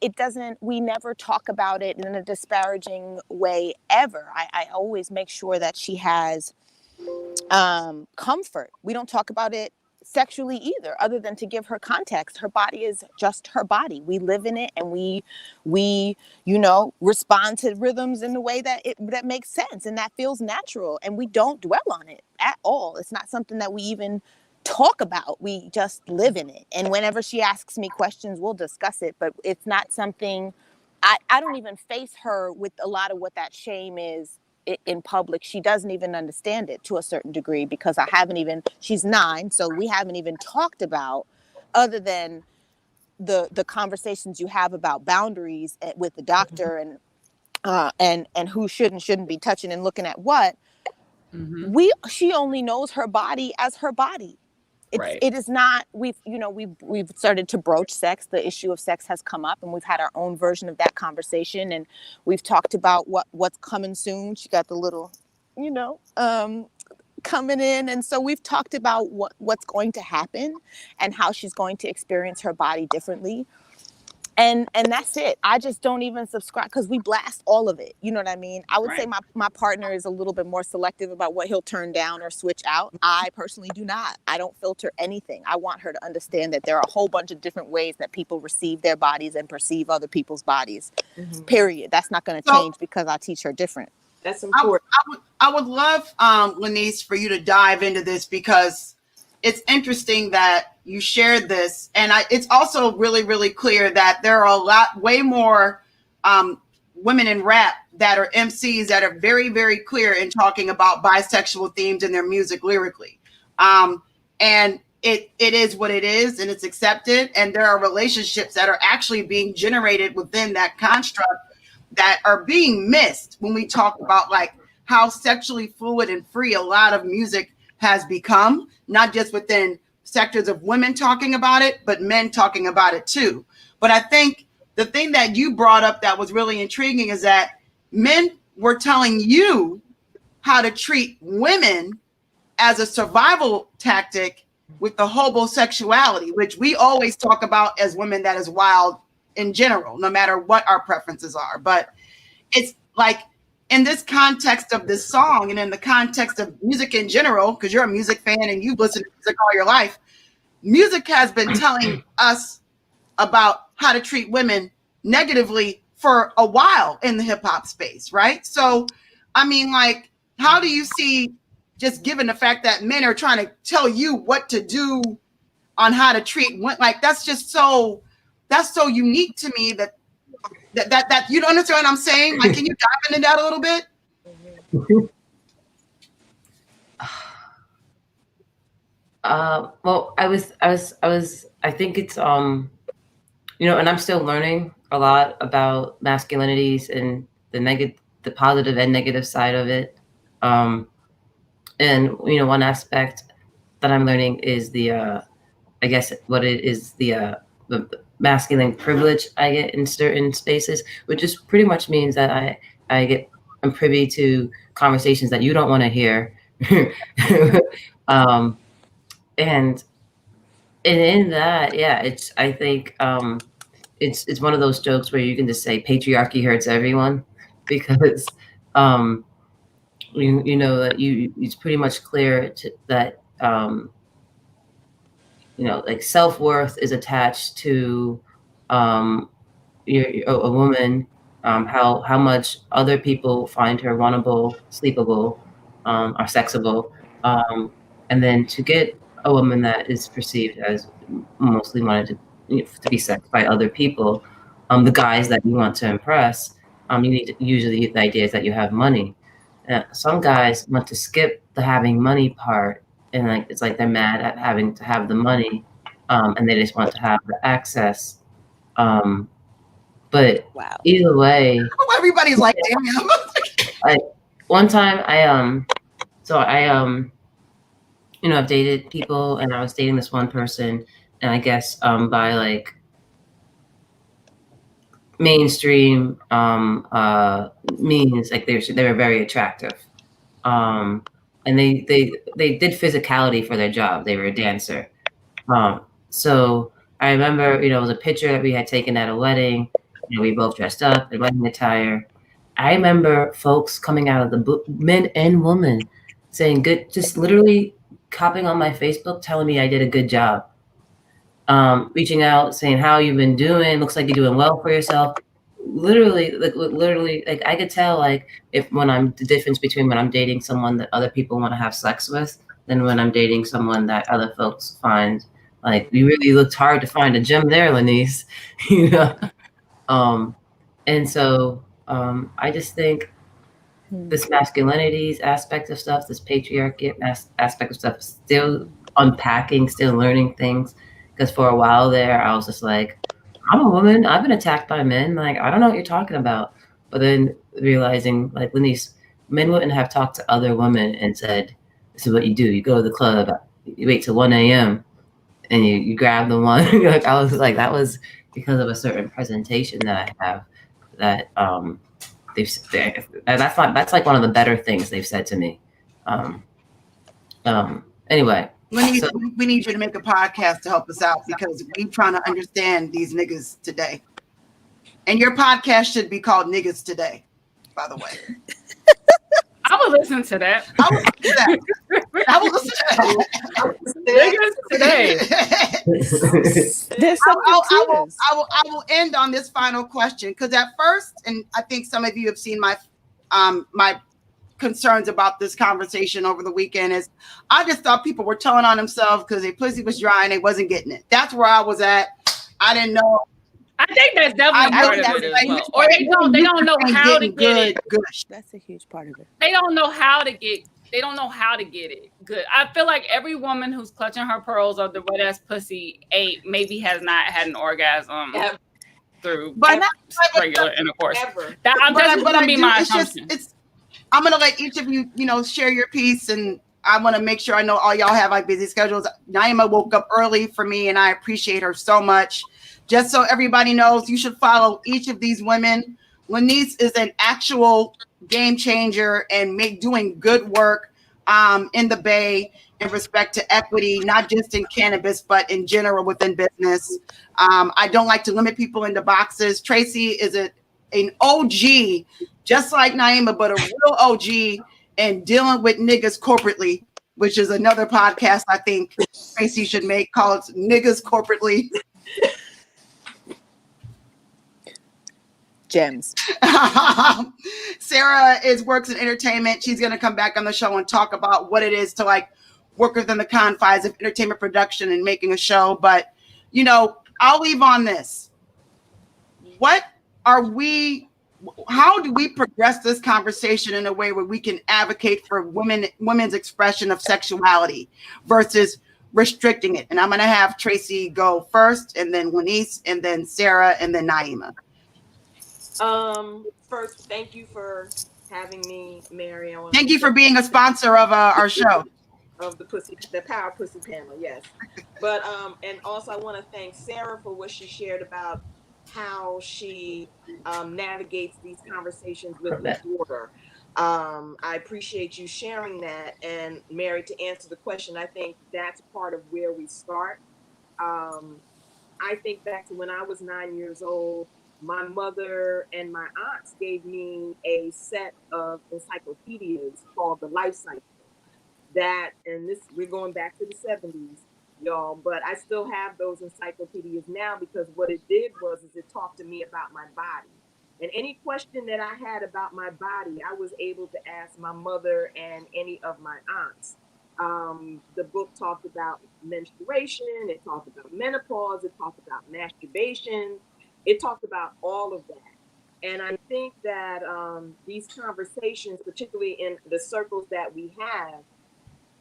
we never talk about it in a disparaging way ever. I always make sure that she has comfort. We don't talk about it sexually either, other than to give her context. Her body is just her body. We live in it, and we you know, respond to rhythms in the way that makes sense and that feels natural, and we don't dwell on it at all. It's not something that we even talk about. We just live in it. And whenever she asks me questions, we'll discuss it, but it's not something I don't even face her with a lot of what that shame is in public. She doesn't even understand it to a certain degree, because she's 9, so we haven't even talked about, other than the conversations you have about boundaries with the doctor and who should and shouldn't be touching and looking at what. She only knows her body as her body. It is not, we've started to broach sex. The issue of sex has come up, and we've had our own version of that conversation, and we've talked about what's coming soon. She got the little, coming in. And so we've talked about what's going to happen and how she's going to experience her body differently. And that's it. I just don't even subscribe, because we blast all of it. You know what I mean? I would say my partner is a little bit more selective about what he'll turn down or switch out. I personally do not. I don't filter anything. I want her to understand that there are a whole bunch of different ways that people receive their bodies and perceive other people's bodies. Period. That's not going to change because I teach her different. That's important. I would love, Lanice, for you to dive into this, because it's interesting that you shared this, and it's also really, really clear that there are way more women in rap that are MCs that are very, very clear in talking about bisexual themes in their music lyrically. And it is what it is, and it's accepted. And there are relationships that are actually being generated within that construct that are being missed when we talk about like how sexually fluid and free a lot of music has become, not just within sectors of women talking about it, but men talking about it too. But I think the thing that you brought up that was really intriguing is that men were telling you how to treat women as a survival tactic with the homosexuality, which we always talk about as women that is wild in general, no matter what our preferences are. But it's like, in this context of this song and in the context of music in general, because you're a music fan and you've listened to music all your life, music has been telling us about how to treat women negatively for a while in the hip hop space, right? So, I mean, like, how do you see, just given the fact that men are trying to tell you what to do on how to treat women, like, that's so unique to me that you don't understand what I'm saying? Like, can you dive into that a little bit? Well, I think it's, and I'm still learning a lot about masculinities and the positive and negative side of it. And, one aspect that I'm learning is I guess what it is, the masculine privilege I get in certain spaces, which just pretty much means that I'm privy to conversations that you don't want to hear. And in that, yeah, I think it's one of those jokes where you can just say patriarchy hurts everyone, because that it's pretty much clear that like self-worth is attached to a woman, how much other people find her wannabe, sleepable, or sexable, and then to get a woman that is perceived as mostly wanted to be sexed by other people, the guys that you want to impress, you need usually the idea is that you have money. Some guys want to skip the having money part, and like it's like they're mad at having to have the money, and they just want to have the access. But Wow. either way, Everybody's like, damn. like one time I've dated people, and I was dating this one person, and I guess by like mainstream means, like they were very attractive, and they did physicality for their job. They were a dancer. So I remember, it was a picture that we had taken at a wedding. We both dressed up in wedding attire. I remember folks coming out of the men and women saying good, just literally copying on my Facebook, telling me I did a good job. Reaching out, saying how you've been doing. Looks like you're doing well for yourself. Literally, like I could tell, like the difference between when I'm dating someone that other people want to have sex with, than when I'm dating someone that other folks find like, you really looked hard to find a gem there, Lanice. And so I just think this masculinities aspect of stuff, this patriarchy aspect of stuff, still unpacking, still learning things. Because for a while there, I was just like, I'm a woman. I've been attacked by men. Like, I don't know what you're talking about. But then realizing, like, Lanice, men wouldn't have talked to other women and said, this is what you do. You go to the club, you wait till 1 a.m. and you grab the one. Like, I was like, that was because of a certain presentation that I have that that's like one of the better things they've said to me. Anyway. We need you to make a podcast to help us out, because we're trying to understand these niggas today. And your podcast should be called Niggas Today, by the way. I will listen to that. I will listen to that. Niggas Today. There's I will end on this final question, because at first, and I think some of you have seen my my concerns about this conversation over the weekend, is I just thought people were telling on themselves because their pussy was dry and they wasn't getting it. That's where I was at. I didn't know. I think that's definitely part of it as well. Or they don't know how to get it. That's a huge part of it. They don't know how to get it good. I feel like every woman who's clutching her pearls of the wet ass pussy maybe has not had an orgasm through regular intercourse. That's gonna be my assumption. I'm gonna let each of you, share your piece, and I want to make sure I know all y'all have like busy schedules. Naima woke up early for me, and I appreciate her so much. Just so everybody knows, you should follow each of these women. Lanice is an actual game changer and doing good work in the Bay in respect to equity, not just in cannabis, but in general within business. I don't like to limit people into boxes. Tracy is an OG, just like Naima, but a real OG in dealing with niggas corporately, which is another podcast I think Tracy should make, call it Niggas Corporately. Gems. Sarah works in entertainment. She's going to come back on the show and talk about what it is to like work within the confines of entertainment production and making a show. But, I'll leave on this. How do we progress this conversation in a way where we can advocate for women's expression of sexuality versus restricting it. And I'm going to have Tracy go first, and then Lanice, and then Sarah, and then Naima. First, thank you for having me, Mary. Thank you for being a sponsor of our show. Of the Power Pussy panel, yes. But and also I want to thank Sarah for what she shared about how she navigates these conversations with her daughter. I appreciate you sharing that. And Mary, to answer the question, I think that's part of where we start. I think back to when I was 9 years old. My mother and my aunts gave me a set of encyclopedias called The Life Cycle. That, and this, we're going back to the 70s, y'all, but I still have those encyclopedias now, because what it did was is it talked to me about my body. And any question that I had about my body, I was able to ask my mother and any of my aunts. The book talked about menstruation, it talked about menopause, it talked about masturbation, it talked about all of that. And I think that these conversations, particularly in the circles that we have,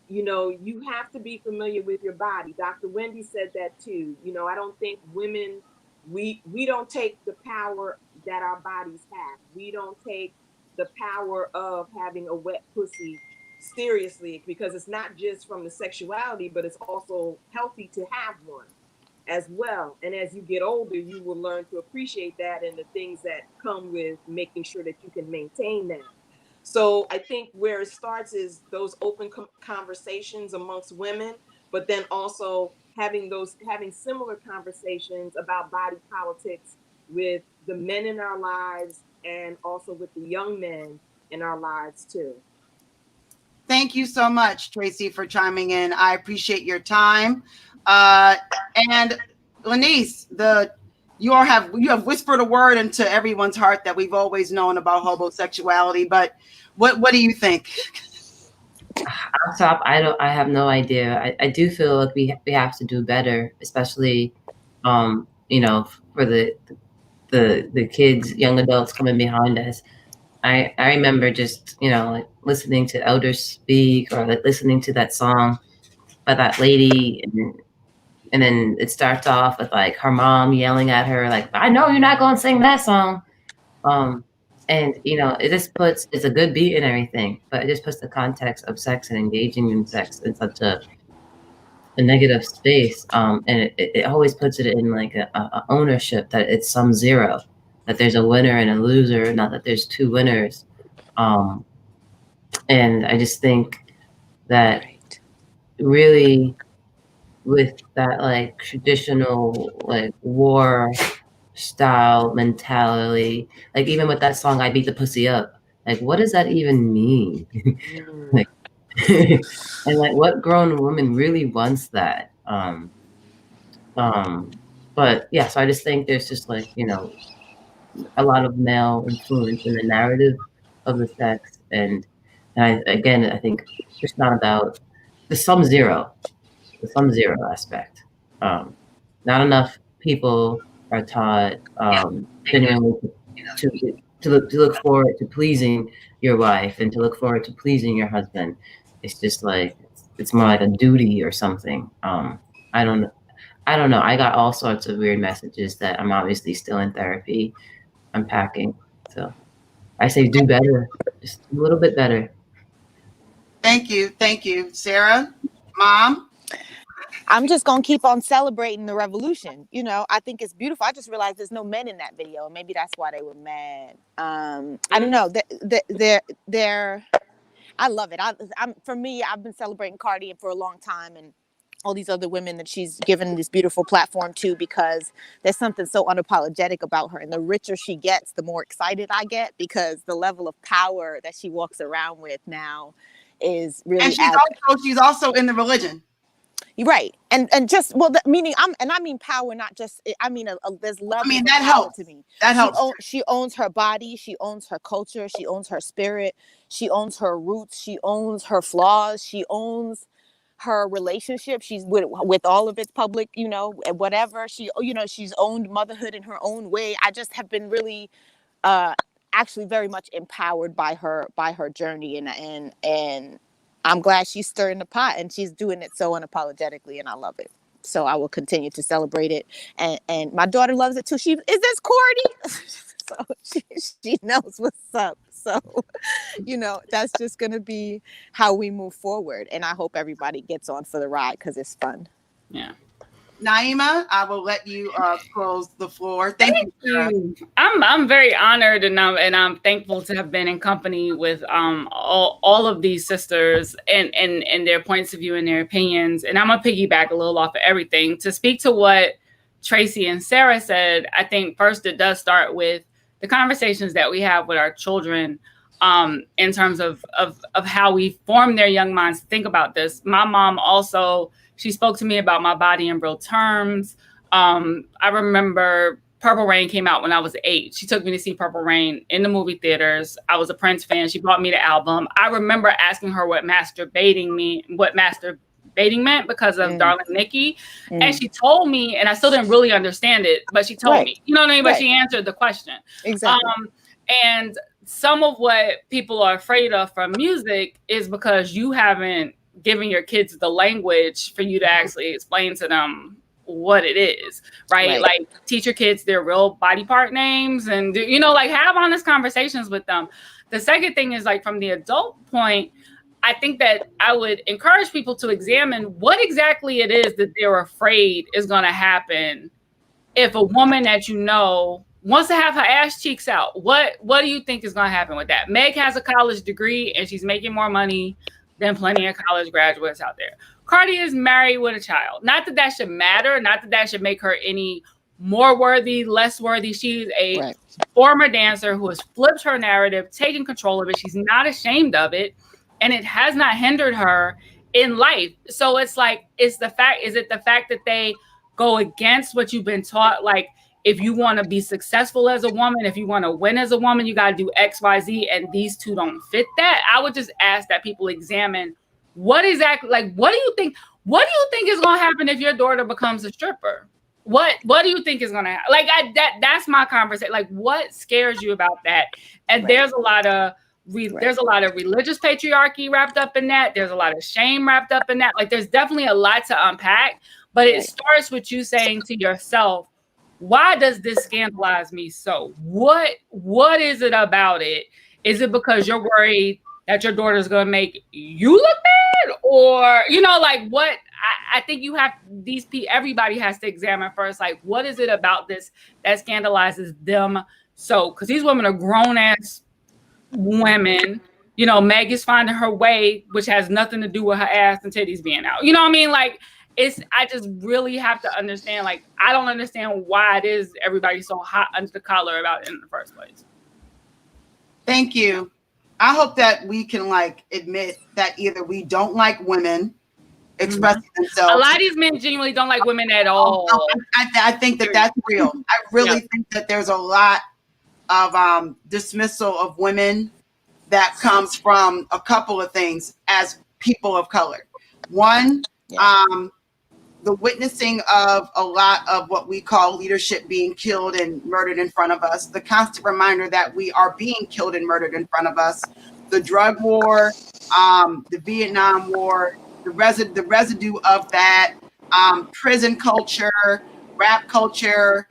you know, you have to be familiar with your body. Dr. Wendy said that too. You know, I don't think women, we don't take the power that our bodies have. We don't take the power of having a wet pussy seriously, because it's not just from the sexuality, but it's also healthy to have one as well. And as you get older, you will learn to appreciate that and the things that come with making sure that you can maintain that. So I think where it starts is those open conversations amongst women, but then also having similar conversations about body politics with the men in our lives, and also with the young men in our lives too. Thank you so much, Tracy, for chiming in. I appreciate your time. And Lanice, you have whispered a word into everyone's heart that we've always known about homosexuality. But what do you think? Off top, I have no idea. I do feel like we have to do better, especially you know, for the kids, young adults coming behind us. I remember just, you know, like listening to elders speak, or like listening to that song by that lady, and then it starts off with like her mom yelling at her, like, I know you're not gonna sing that song. And you know, it's a good beat and everything, but it just puts the context of sex and engaging in sex in such a negative space. And it always puts it in like a ownership that it's sum zero, that there's a winner and a loser, not that there's two winners. And I just think that really, with that like traditional like war style mentality, like even with that song, I beat the pussy up, like what does that even mean? Like, and like what grown woman really wants that? But yeah, so I just think there's just like, you know, a lot of male influence in the narrative of the sex, and I think it's not about the sum zero aspect. Not enough people are taught genuinely to look forward to pleasing your wife and to look forward to pleasing your husband. It's just like it's more like a duty or something. I don't know. I got all sorts of weird messages that I'm obviously still in therapy unpacking. So I say do better, just a little bit better. Thank you, Sarah, Mom. I'm just gonna keep on celebrating the revolution. You know, I think it's beautiful. I just realized there's no men in that video. Maybe that's why they were mad. I don't know. They're I love it. For me, I've been celebrating Cardi for a long time, and all these other women that she's given this beautiful platform to, because there's something so unapologetic about her. And the richer she gets, the more excited I get, because the level of power that she walks around with now is really. And she's also in the religion. Right. And just, well, meaning I mean power, not just, I mean, there's love. I mean, that helps. To me. That helps. She owns her body. She owns her culture. She owns her spirit. She owns her roots. She owns her flaws. She owns her relationship. She's with all of its public, you know, whatever. She's owned motherhood in her own way. I just have been really, actually very much empowered by her journey. And I'm glad she's stirring the pot, and she's doing it so unapologetically, and I love it. So I will continue to celebrate it, and my daughter loves it too. Is this Cordy? So she knows what's up. So, that's just going to be how we move forward. And I hope everybody gets on for the ride because it's fun. Yeah. Naima, I will let you close the floor. Thank you. I'm very honored, and I'm thankful to have been in company with all of these sisters and their points of view and their opinions. And I'm gonna piggyback a little off of everything to speak to what Tracy and Sarah said. I think first it does start with the conversations that we have with our children in terms of how we form their young minds to think about this. My mom also, she spoke to me about my body in real terms. I remember Purple Rain came out when I was 8. She took me to see Purple Rain in the movie theaters. I was a Prince fan. She bought me the album. I remember asking her what masturbating meant because of Darling Nikki. And she told me, and I still didn't really understand it, but she told me, you know what I mean? But she answered the question. Exactly. And some of what people are afraid of from music is because you haven't given your kids the language for you to actually explain to them what it is, right? Like teach your kids their real body part names and have honest conversations with them. The second thing is from the adult point, I think that I would encourage people to examine what exactly it is that they're afraid is going to happen if a woman that wants to have her ass cheeks out. What do you think is going to happen with that? Meg has a college degree and she's making more money than plenty of college graduates out there. Cardi is married with a child. Not that should matter. Not that should make her any more worthy, less worthy. She's a former dancer who has flipped her narrative, taken control of it. She's not ashamed of it. And it has not hindered her in life. So it's is it the fact that they go against what you've been taught? Like, if you want to be successful as a woman, if you want to win as a woman, you got to do X, Y, Z, and these two don't fit that. I would just ask that people examine what exactly, what do you think is going to happen if your daughter becomes a stripper? What do you think is going to happen? That's my conversation. What scares you about that? And there's a lot of there's a lot of religious patriarchy wrapped up in that. There's a lot of shame wrapped up in that. There's definitely a lot to unpack, but it starts with you saying to yourself, why does this scandalize me so? What is it about it? Is it because you're worried that your daughter's going to make you look bad? Or, what? I think you have everybody has to examine first, what is it about this that scandalizes them so? Because these women are grown ass women. Meg is finding her way, which has nothing to do with her ass and titties being out. You know what I mean? I just really have to understand, I don't understand why it is everybody's so hot under the collar about it in the first place. Thank you. I hope that we can admit that either we don't like women expressing themselves. A lot of these men genuinely don't like women at all. I think that's real. I really think that there's a lot of dismissal of women that comes from a couple of things as people of color. One, the witnessing of a lot of what we call leadership being killed and murdered in front of us, the constant reminder that we are being killed and murdered in front of us, the drug war, the Vietnam War, the residue of that, prison culture, rap culture,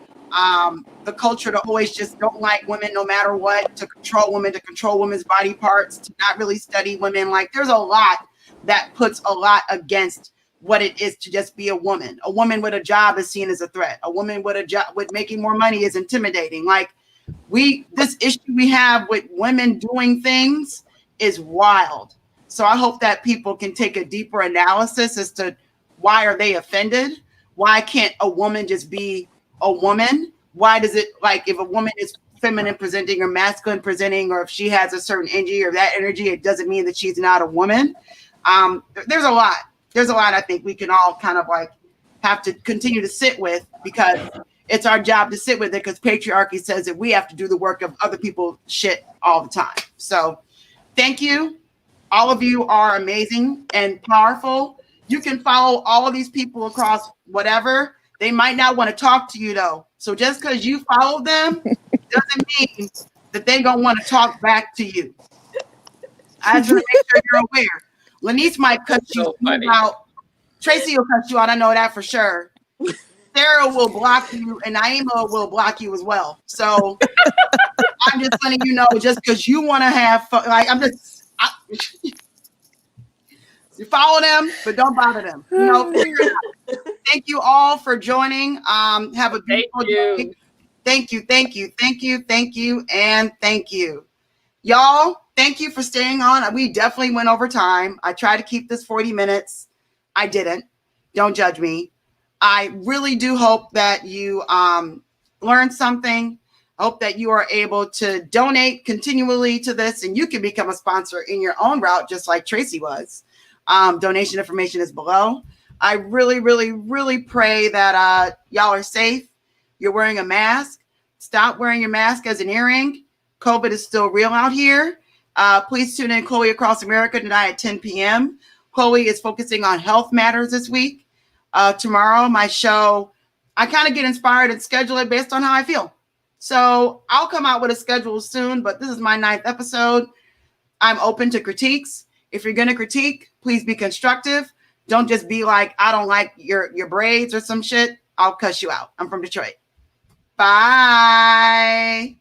the culture to always just don't like women no matter what, to control women's body parts, to not really study women. There's a lot that puts a lot against what it is to just be a woman. A woman with a job is seen as a threat. A woman with a job with making more money is intimidating. This issue we have with women doing things is wild. So I hope that people can take a deeper analysis as to why are they offended? Why can't a woman just be a woman? Why does it if a woman is feminine presenting or masculine presenting, or if she has a certain energy or that energy, it doesn't mean that she's not a woman. There's a lot. I think we can all kind of have to continue to sit with, because it's our job to sit with it, because patriarchy says that we have to do the work of other people's shit all the time. So thank you. All of you are amazing and powerful. You can follow all of these people across whatever. They might not want to talk to you though. So just because you follow them doesn't mean that they're going to want to talk back to you. I just want to make sure you're aware. Lanice might cut you So funny. out. Tracy will cut you out. I know that for sure. Sarah will block you, and Naima will block you as well. So I'm just letting you know, just because you want to have fun, like you follow them, but don't bother them. You know, figure it out. Thank you all for joining. Have a beautiful day. Thank you, thank you, thank you, thank you, and thank you. Y'all, thank you for staying on. We definitely went over time. I tried to keep this 40 minutes. I didn't. Don't judge me. I really do hope that you learned something. I hope that you are able to donate continually to this, and you can become a sponsor in your own route, just like Tracy was. Donation information is below. I really, really, really pray that y'all are safe. You're wearing a mask. Stop wearing your mask as an earring. COVID is still real out here. Please tune in Chloe Across America tonight at 10 p.m. Chloe is focusing on health matters this week. Tomorrow, my show, I kind of get inspired and schedule it based on how I feel. So I'll come out with a schedule soon, but this is my 9th episode. I'm open to critiques. If you're going to critique, please be constructive. Don't just be like, I don't like your braids or some shit. I'll cuss you out. I'm from Detroit. Bye.